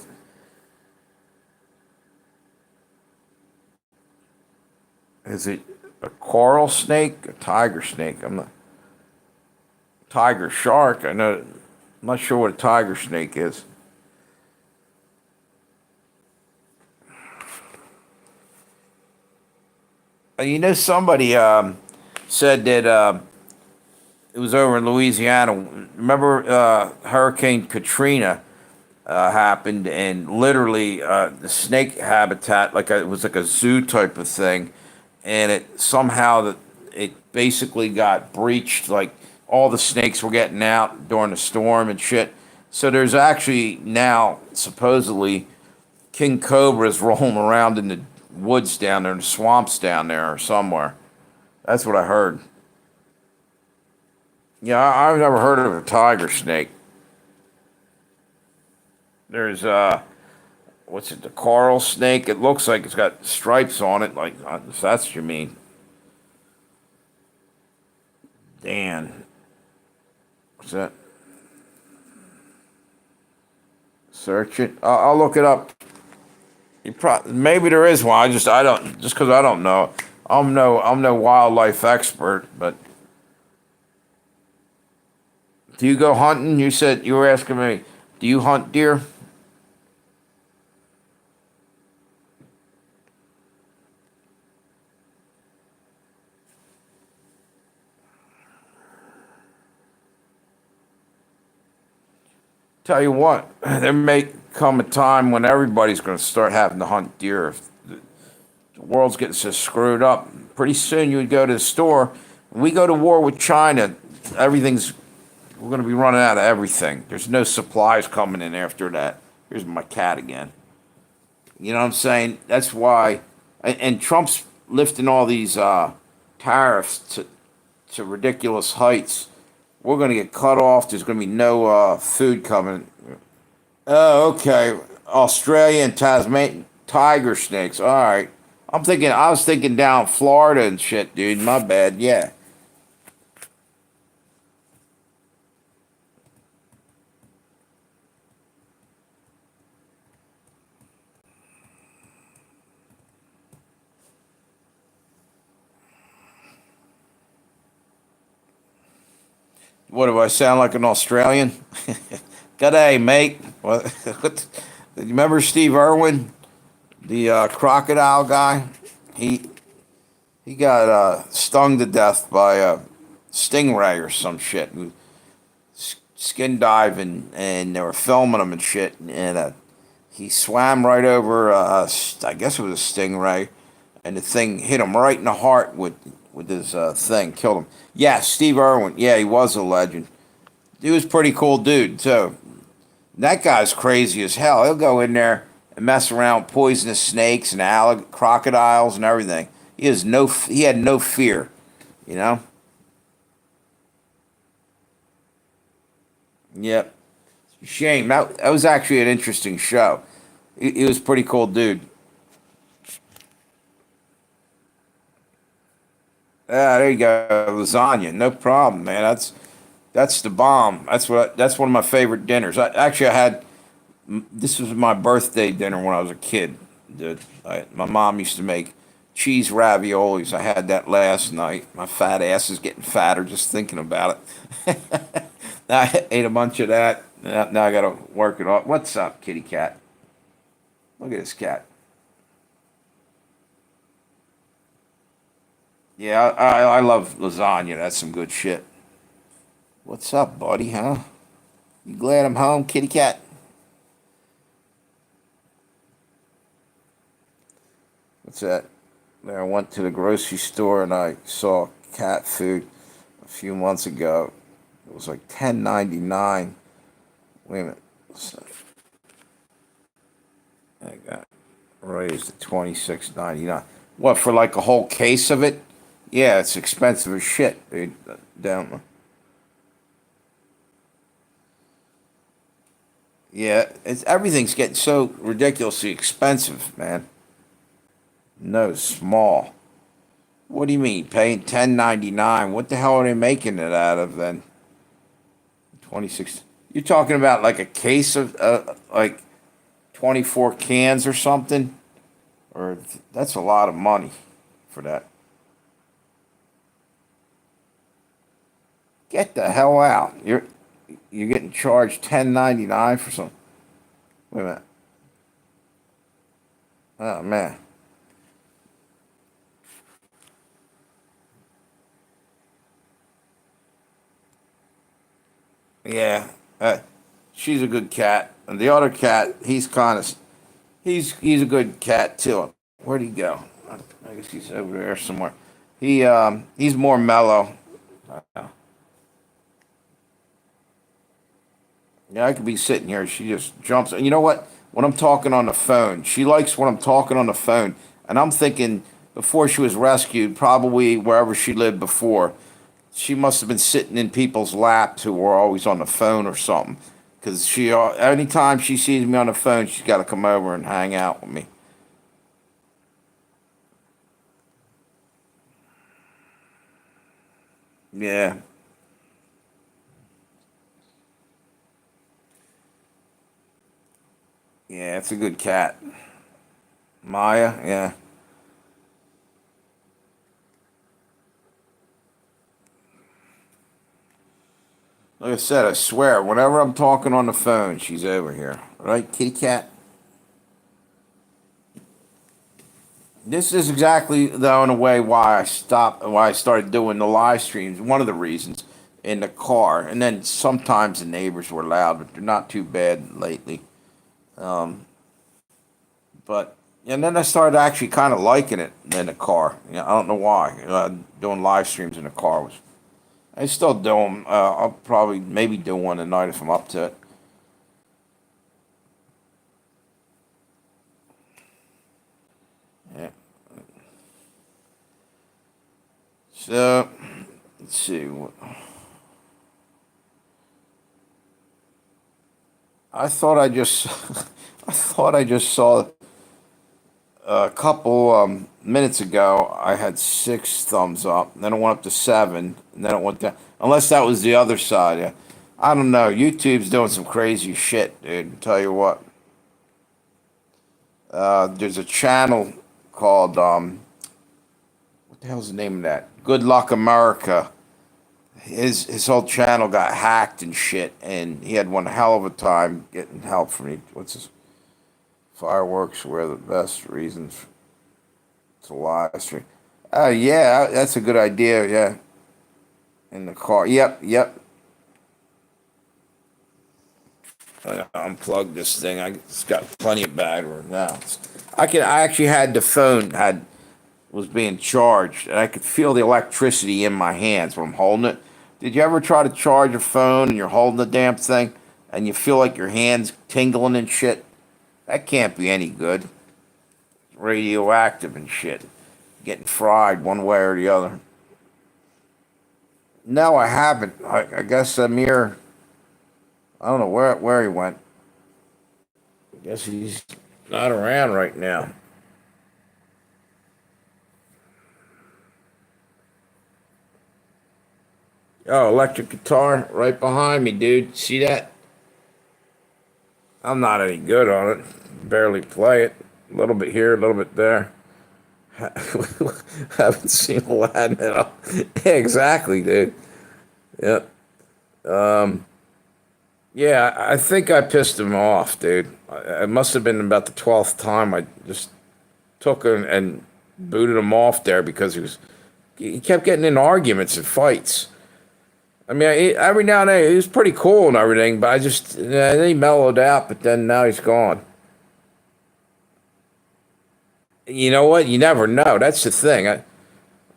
A: Is it a coral snake? A tiger snake? I'm not. Tiger shark. I know. I'm not sure what a tiger snake is. You know, somebody said that it was over in Louisiana. Remember Hurricane Katrina happened, and literally the snake habitat, it was like a zoo type of thing, and it somehow that it basically got breached. Like all the snakes were getting out during the storm and shit. So there's actually now supposedly king cobras rolling around in the woods down there, in the swamps down there, or somewhere. That's what I heard. Yeah, I've never heard of a tiger snake. There's what's it? The coral snake. It looks like it's got stripes on it. Like if that's what you mean. Dan, what's that? Search it. I'll look it up. Maybe there is one. I don't just because I don't know. I'm no wildlife expert, but do you go hunting? You said you were asking me. Do you hunt deer? Tell you what, there may come a time when everybody's going to start having to hunt deer. If the world's getting so screwed up, pretty soon you would go to the store. When we go to war with China, everything's we're going to be running out of everything. There's no supplies coming in after that. Here's my cat again. You know what I'm saying? That's why, and Trump's lifting all these tariffs to ridiculous heights. We're going to get cut off. There's going to be no food coming. Oh, okay. Australia and Tasmania tiger snakes. All right. I was thinking down Florida and shit, dude. My bad. Yeah. What do I sound like an Australian? G'day, mate. What, you remember Steve Irwin, the crocodile guy? He he got stung to death by a stingray or some shit. Skin diving, and they were filming him and shit. And he swam right over. I guess it was a stingray, and the thing hit him right in the heart with his thing, killed him. Yeah, Steve Irwin. Yeah, he was a legend. He was a pretty cool dude too. That guy's crazy as hell. He'll go in there and mess around with poisonous snakes and crocodiles and everything. He had no fear, you know. Yep. Shame. That was actually an interesting show. He was a pretty cool dude. Ah, there you go, lasagna. No problem, man. That's the bomb. That's one of my favorite dinners. I had this was my birthday dinner when I was a kid. My mom used to make cheese raviolis. I had that last night. My fat ass is getting fatter just thinking about it. I ate a bunch of that. Now I got to work it off. What's up, kitty cat? Look at this cat. Yeah, I love lasagna. That's some good shit. What's up, buddy? Huh? You glad I'm home, kitty cat? What's that? There, I went to the grocery store and I saw cat food a few months ago. It was like 10.99. Wait a minute. So I got raised to 26.99. What, for like a whole case of it? Yeah, it's expensive as shit, dude. Down. Yeah, everything's getting so ridiculously expensive, man. No, small. What do you mean paying 10.99? What the hell are they making it out of then? 26. You're talking about like a case of like 24 cans or something? Or that's a lot of money for that. Get the hell out. You're getting charged 10.99 for some. Wait a minute. Oh man. Yeah, she's a good cat. And the other cat, he's a good cat too. Where'd he go? I guess he's over there somewhere. He's more mellow. Yeah, I could be sitting here. She just jumps. And you know what? When I'm talking on the phone, she likes when I'm talking on the phone. And I'm thinking before she was rescued, probably wherever she lived before, she must have been sitting in people's laps who were always on the phone or something. Because anytime she sees me on the phone, she's got to come over and hang out with me. Yeah, yeah, it's a good cat. Maya, yeah. Like I said, I swear, whenever I'm talking on the phone, she's over here. Right, kitty cat? This is exactly though in a way why I started doing the live streams. One of the reasons in the car, and then sometimes the neighbors were loud, but they're not too bad lately. Um, but and then I started actually kind of liking it in the car. I don't know why. Doing live streams in the car was. I still do them. I'll probably maybe do one tonight if I'm up to it. Yeah. So let's see. I thought I just, I thought I just saw a couple minutes ago. I had 6 thumbs up, then it went up to 7, and then it went down. Unless that was the other side. Yeah. I don't know. YouTube's doing some crazy shit, dude. I'll tell you what. There's a channel called what the hell's the name of that? Good Luck America. His whole channel got hacked and shit, and he had one hell of a time getting help from me. What's his fireworks were the best reasons to live stream. Yeah, that's a good idea. Yeah, in the car. Yep, yep. I unplugged this thing. It's got plenty of battery now. I actually had the phone had was being charged, and I could feel the electricity in my hands when I'm holding it. Did you ever try to charge a phone and you're holding the damn thing, and you feel like your hands tingling and shit? That can't be any good. It's radioactive and shit. Getting fried one way or the other. No, I haven't. I guess Amir. I don't know where he went. I guess he's not around right now. Oh, electric guitar right behind me, dude. See that? I'm not any good on it. Barely play it. A little bit here, a little bit there. Haven't seen Aladdin at all. Yeah, exactly, dude. Yep. Yeah, I think I pissed him off, dude. It must have been about the 12th time I just took him and booted him off there because he kept getting in arguments and fights. I mean, every now and then he was pretty cool and everything, but then he mellowed out. But then now he's gone. You know what? You never know. That's the thing.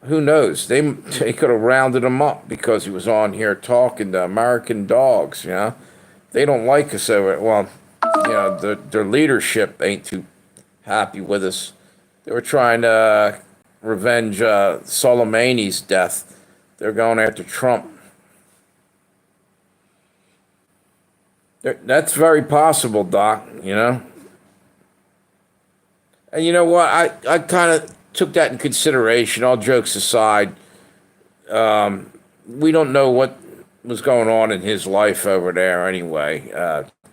A: Who knows? They could have rounded him up because he was on here talking to American dogs. They don't like us over. Well, their leadership ain't too happy with us. They were trying to revenge Soleimani's death. They're going after Trump. That's very possible, Doc. And you know what? I kind of took that in consideration. All jokes aside, we don't know what was going on in his life over there anyway.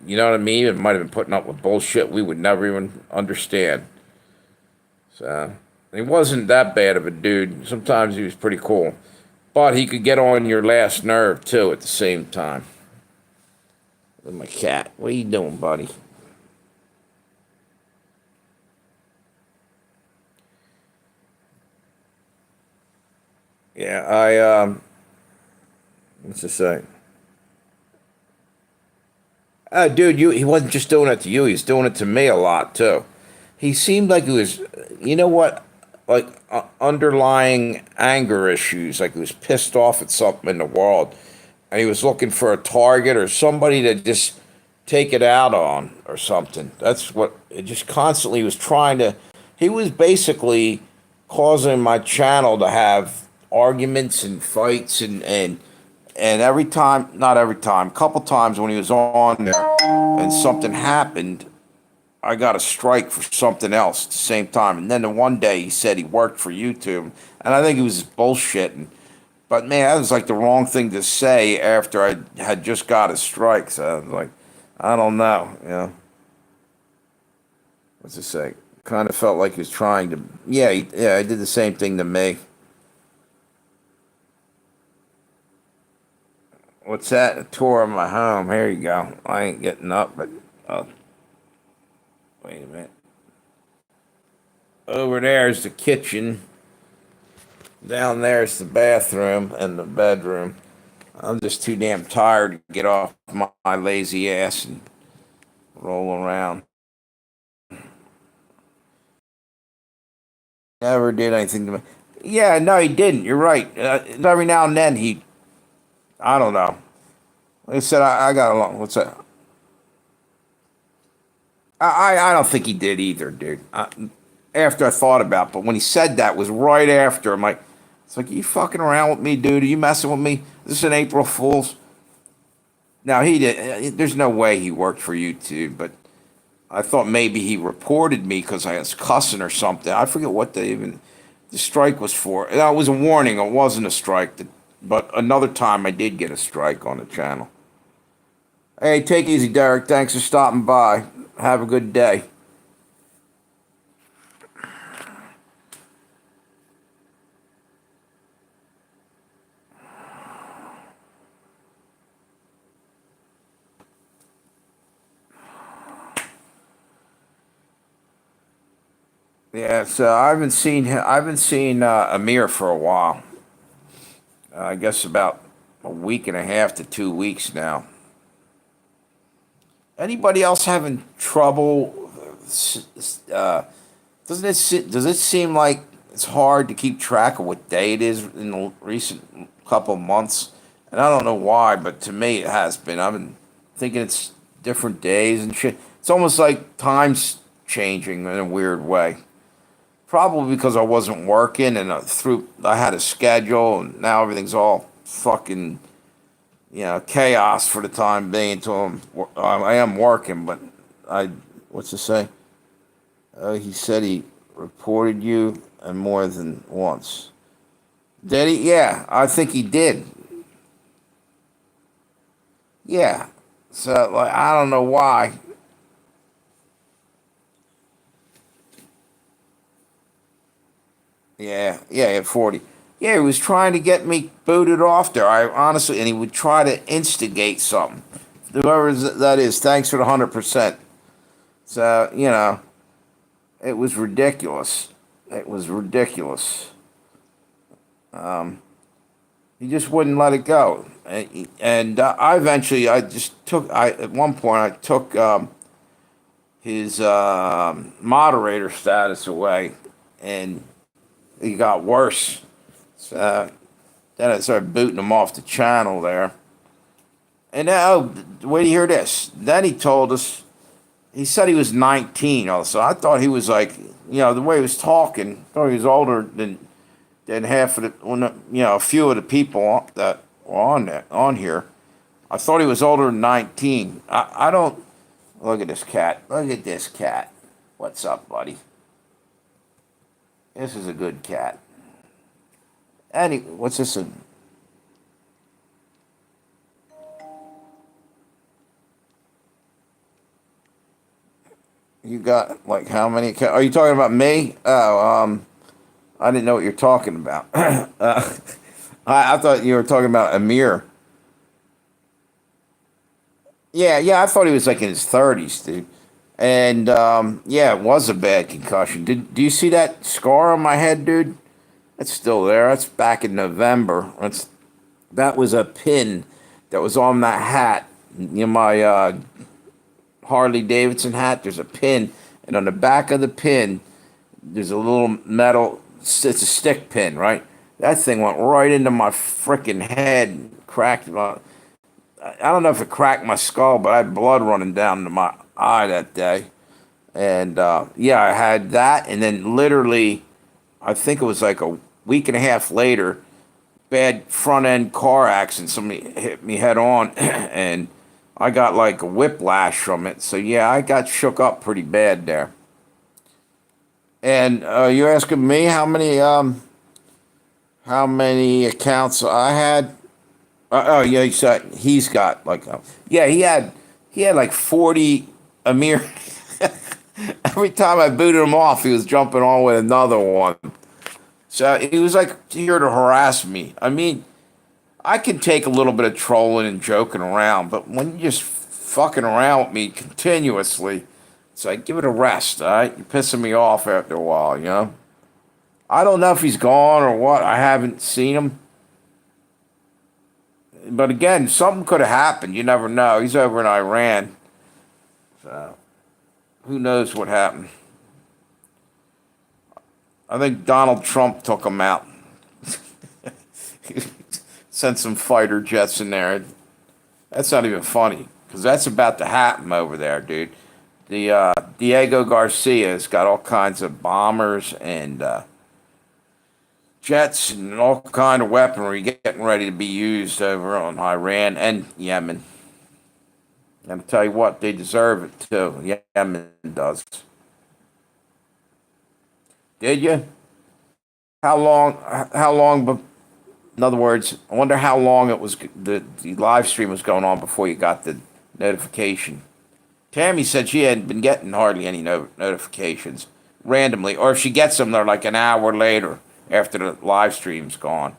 A: You know what I mean? It might have been putting up with bullshit we would never even understand. So he wasn't that bad of a dude. Sometimes he was pretty cool, but he could get on your last nerve too at the same time. With my cat, what are you doing, buddy? Yeah, what's to say? Dude, he wasn't just doing it to you. He was doing it to me a lot too. He seemed like he was, you know what, like underlying anger issues. Like he was pissed off at something in the world, and he was looking for a target or somebody to just take it out on or something. That's what it just constantly was trying to. He was basically causing my channel to have arguments and fights and every time, not every time, a couple times when he was on there and something happened, I got a strike for something else at the same time. And then the one day he said he worked for YouTube, and I think he was bullshitting. But man, that was like the wrong thing to say after I had just got a strike. So I was like, I don't know, you know. What's it say? Kind of felt like he was trying to. Yeah, yeah, he did the same thing to me. What's that? A tour of my home. Here you go. I ain't getting up, but oh, wait a minute. Over there is the kitchen. Down there is the bathroom and the bedroom. I'm just too damn tired to get off my lazy ass and roll around. Never did anything to me. Yeah, no, he didn't. You're right. Every now and then I don't know. Like I said, I got along. What's that? I don't think he did either, dude. After I thought about it, but when he said that was right after. I'm like, it's like, you fucking around with me, dude? Are you messing with me? This is an April Fool's. Now, he did. There's no way he worked for YouTube, but I thought maybe he reported me because I was cussing or something. I forget what the strike was for. That was a warning. It wasn't a strike. But another time I did get a strike on the channel. Hey, take it easy, Derek. Thanks for stopping by. Have a good day. Yeah, so I haven't seen him. I haven't seen Amir for a while. I guess about a week and a half to 2 weeks now. Anybody else having trouble? Does it seem like it's hard to keep track of what day it is in the recent couple of months? And I don't know why, but to me it has been. I've been thinking it's different days and shit. It's almost like time's changing in a weird way. Probably because I wasn't working and I had a schedule and now everything's all fucking chaos for the time being. Until I am working, but I what's to say? He said he reported you and more than once. Did he? Yeah, I think he did. Yeah. So like I don't know why. Yeah, yeah, at 40. Yeah, he was trying to get me booted off there. I honestly, and he would try to instigate something. Whoever that is, thanks for the 100%. So, it was ridiculous. It was ridiculous. He just wouldn't let it go. I eventually, at one point, I took his moderator status away, and he got worse. So then I started booting him off the channel there. And now, wait to hear this. Then he told us, he said he was 19 also. I thought he was like, the way he was talking, I thought he was older than half of the, a few of the people that were on here. I thought he was older than 19. I don't, look at this cat. Look at this cat. What's up, buddy? This is a good cat. What's this? You got like how many? Are you talking about me? Oh, I didn't know what you're talking about. I thought you were talking about Amir. Yeah, yeah, I thought he was like in his 30s, dude. And yeah, it was a bad concussion. Do you see that scar on my head, dude? It's still there. That's back in November. That was a pin that was on that hat. My Harley Davidson hat, there's a pin, and on the back of the pin, there's a little metal. It's a stick pin, right? That thing went right into my freaking head, and cracked my. I don't know if it cracked my skull, but I had blood running down to my eye that day. And yeah, I had that, and then literally, I think it was like a week and a half later, bad front end car accident. Somebody hit me head on, and I got like a whiplash from it. So yeah, I got shook up pretty bad there. And you're asking me how many accounts I had? Oh yeah, he's got like yeah, he had like 40 Amir. Every time I booted him off, he was jumping on with another one. So he was like here to harass me. I mean, I can take a little bit of trolling and joking around, but when you just fucking around with me continuously, it's like give it a rest, all right? You're pissing me off after a while, you know? I don't know if he's gone or what. I haven't seen him. But again, something could have happened. You never know. He's over in Iran. So who knows what happened? I think Donald Trump took him out. Sent some fighter jets in there. That's not even funny because that's about to happen over there, dude. The Diego Garcia's got all kinds of bombers and jets and all kind of weaponry getting ready to be used over on Iran and Yemen. And I'll tell you what, they deserve it too. Yemen does. Did you? How long? How long? In other words, I wonder how long it was the live stream was going on before you got the notification. Tammy said she hadn't been getting hardly any notifications randomly, or if she gets them, they're like an hour later after the live stream's gone.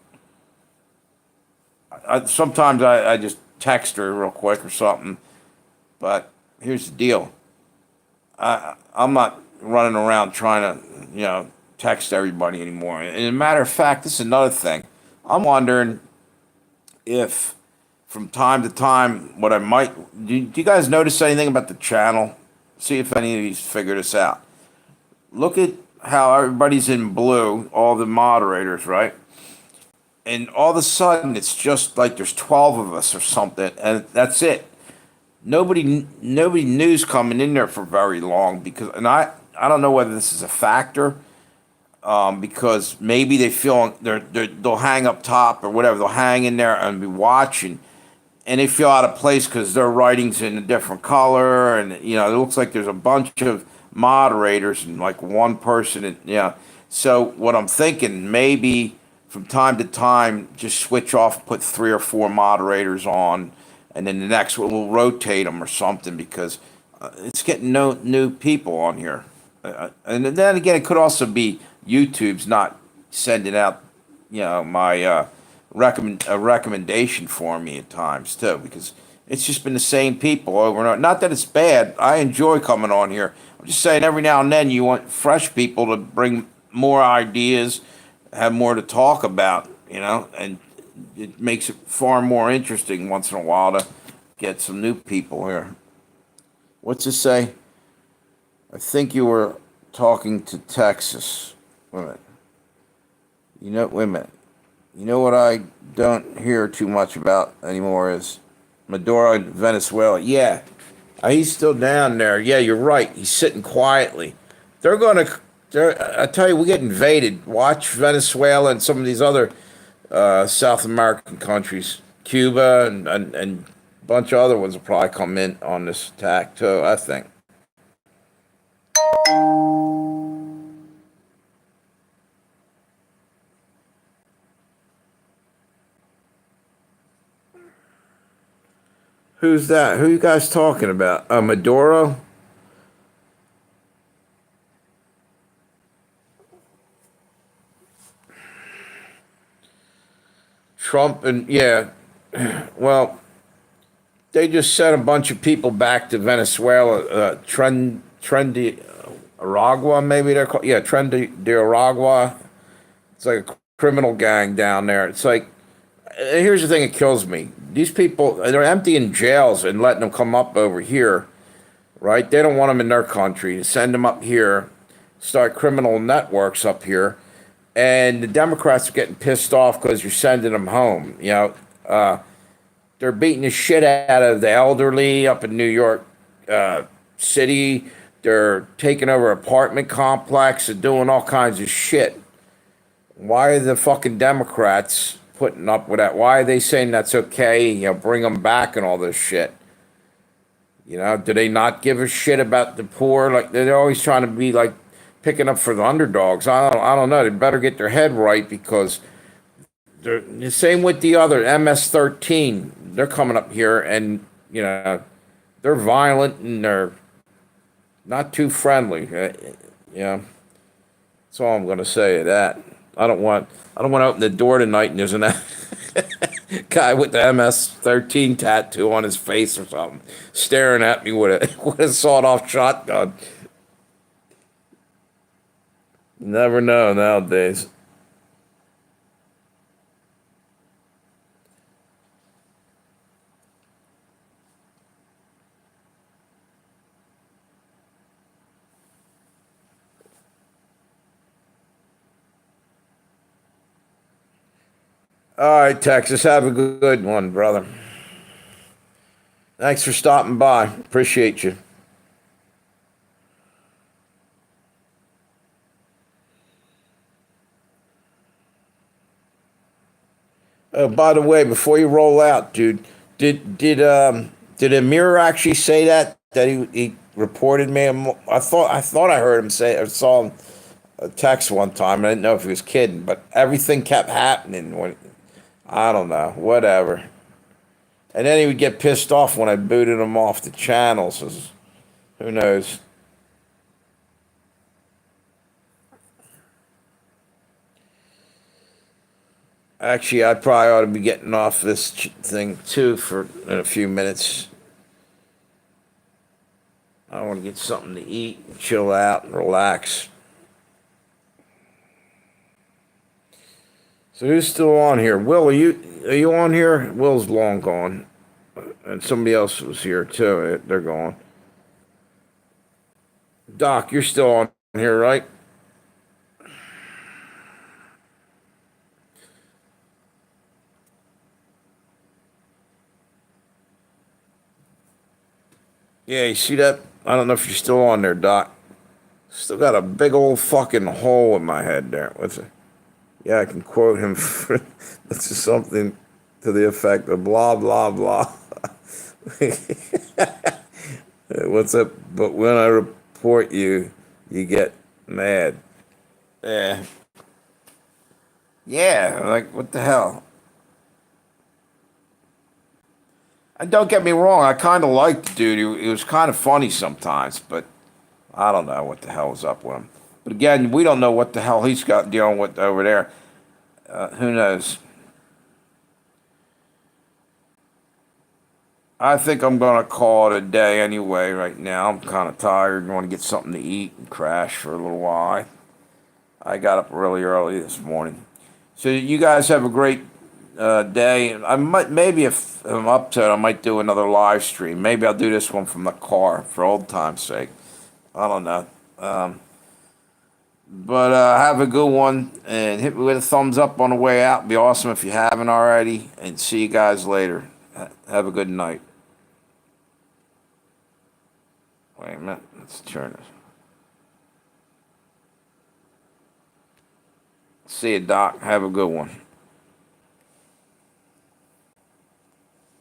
A: Sometimes I just text her real quick or something, but here's the deal. I'm not running around trying to, text everybody anymore. And as a matter of fact, this is another thing. I'm wondering if from time to time, what I might do you guys notice anything about the channel? See if any of you figure this out. Look at how everybody's in blue, all the moderators, right? And all of a sudden, it's just like there's 12 of us or something, and that's it. Nobody knews coming in there for very long and I don't know whether this is a factor, because maybe they feel they'll hang up top or whatever, they'll hang in there and be watching, and they feel out of place because their writing's in a different color, and it looks like there's a bunch of moderators and like one person, and So what I'm thinking, maybe from time to time, just switch off, put 3 or 4 moderators on, and then the next one will rotate them or something because it's getting no new people on here. And then again, it could also be YouTube's not sending out, my recommendation for me at times too, because it's just been the same people over and over. Not that it's bad. I enjoy coming on here. I'm just saying every now and then you want fresh people to bring more ideas, have more to talk about, and it makes it far more interesting once in a while to get some new people here. What's it say? I think you were talking to Texas. Wait a minute. Wait a minute. You know what I don't hear too much about anymore is Maduro in Venezuela. Yeah, he's still down there. Yeah, you're right. He's sitting quietly. I tell you, we get invaded. Watch Venezuela and some of these other South American countries, Cuba and a bunch of other ones will probably come in on this attack too, I think. Who's that? Who are you guys talking about? Maduro? Trump and well, they just sent a bunch of people back to Venezuela. Trendy Aragua, maybe they're called. Yeah, Trendy de Aragua. It's like a criminal gang down there. It's like, here's the thing that kills me. These people, they're emptying jails and letting them come up over here. right? They don't want them in their country. Send them up here, start criminal networks up here, and the Democrats are getting pissed off because you're sending them home. They're beating the shit out of the elderly up in New York City. They're taking over apartment complexes and doing all kinds of shit. Why are the fucking Democrats putting up with that? Why are they saying that's okay? Bring them back and all this shit. Do they not give a shit about the poor? Like they're always trying to be like picking up for the underdogs. I don't know. They better get their head right because they're the same with the other MS-13. They're coming up here and they're violent and they're not too friendly. That's all I'm gonna say to that. I don't want to open the door tonight and there's an guy with the MS-13 tattoo on his face or something, staring at me with a with a sawed-off shotgun. Never know nowadays. All right, Texas, have a good one, brother. Thanks for stopping by. Appreciate you. By the way, before you roll out, dude, did Amir actually say that he reported me? I thought I heard him say I saw him a text one time. I didn't know if he was kidding, but everything kept happening. I don't know, whatever. And then he would get pissed off when I booted him off the channels. Who knows? Actually, I probably ought to be getting off this thing too for in a few minutes. I want to get something to eat, and chill out, and relax. So who's still on here? Will, are you on here? Will's long gone, and somebody else was here too. They're gone. Doc, you're still on here, right? Yeah, you see that? I don't know if you're still on there, Doc. Still got a big old fucking hole in my head there. What's it? Yeah, I can quote him. This is something to the effect of blah blah blah. What's up? But when I report you, you get mad. Yeah, yeah. Like what the hell? And don't get me wrong, I kind of liked the dude. He was kind of funny sometimes, but I don't know what the hell was up with him. But again, we don't know what the hell he's got dealing with over there. Who knows? I think I'm gonna call it a day anyway. Right now, I'm kind of tired and want to get something to eat and crash for a little while. I got up really early this morning. So you guys have a great day. I might maybe if I'm up to it, I might do another live stream. Maybe I'll do this one from the car for old time's sake. I don't know. But have a good one and hit me with a thumbs up on the way out. Be awesome if you haven't already. And see you guys later. Have a good night. Wait a minute. Let's turn this. See you, Doc. Have a good one.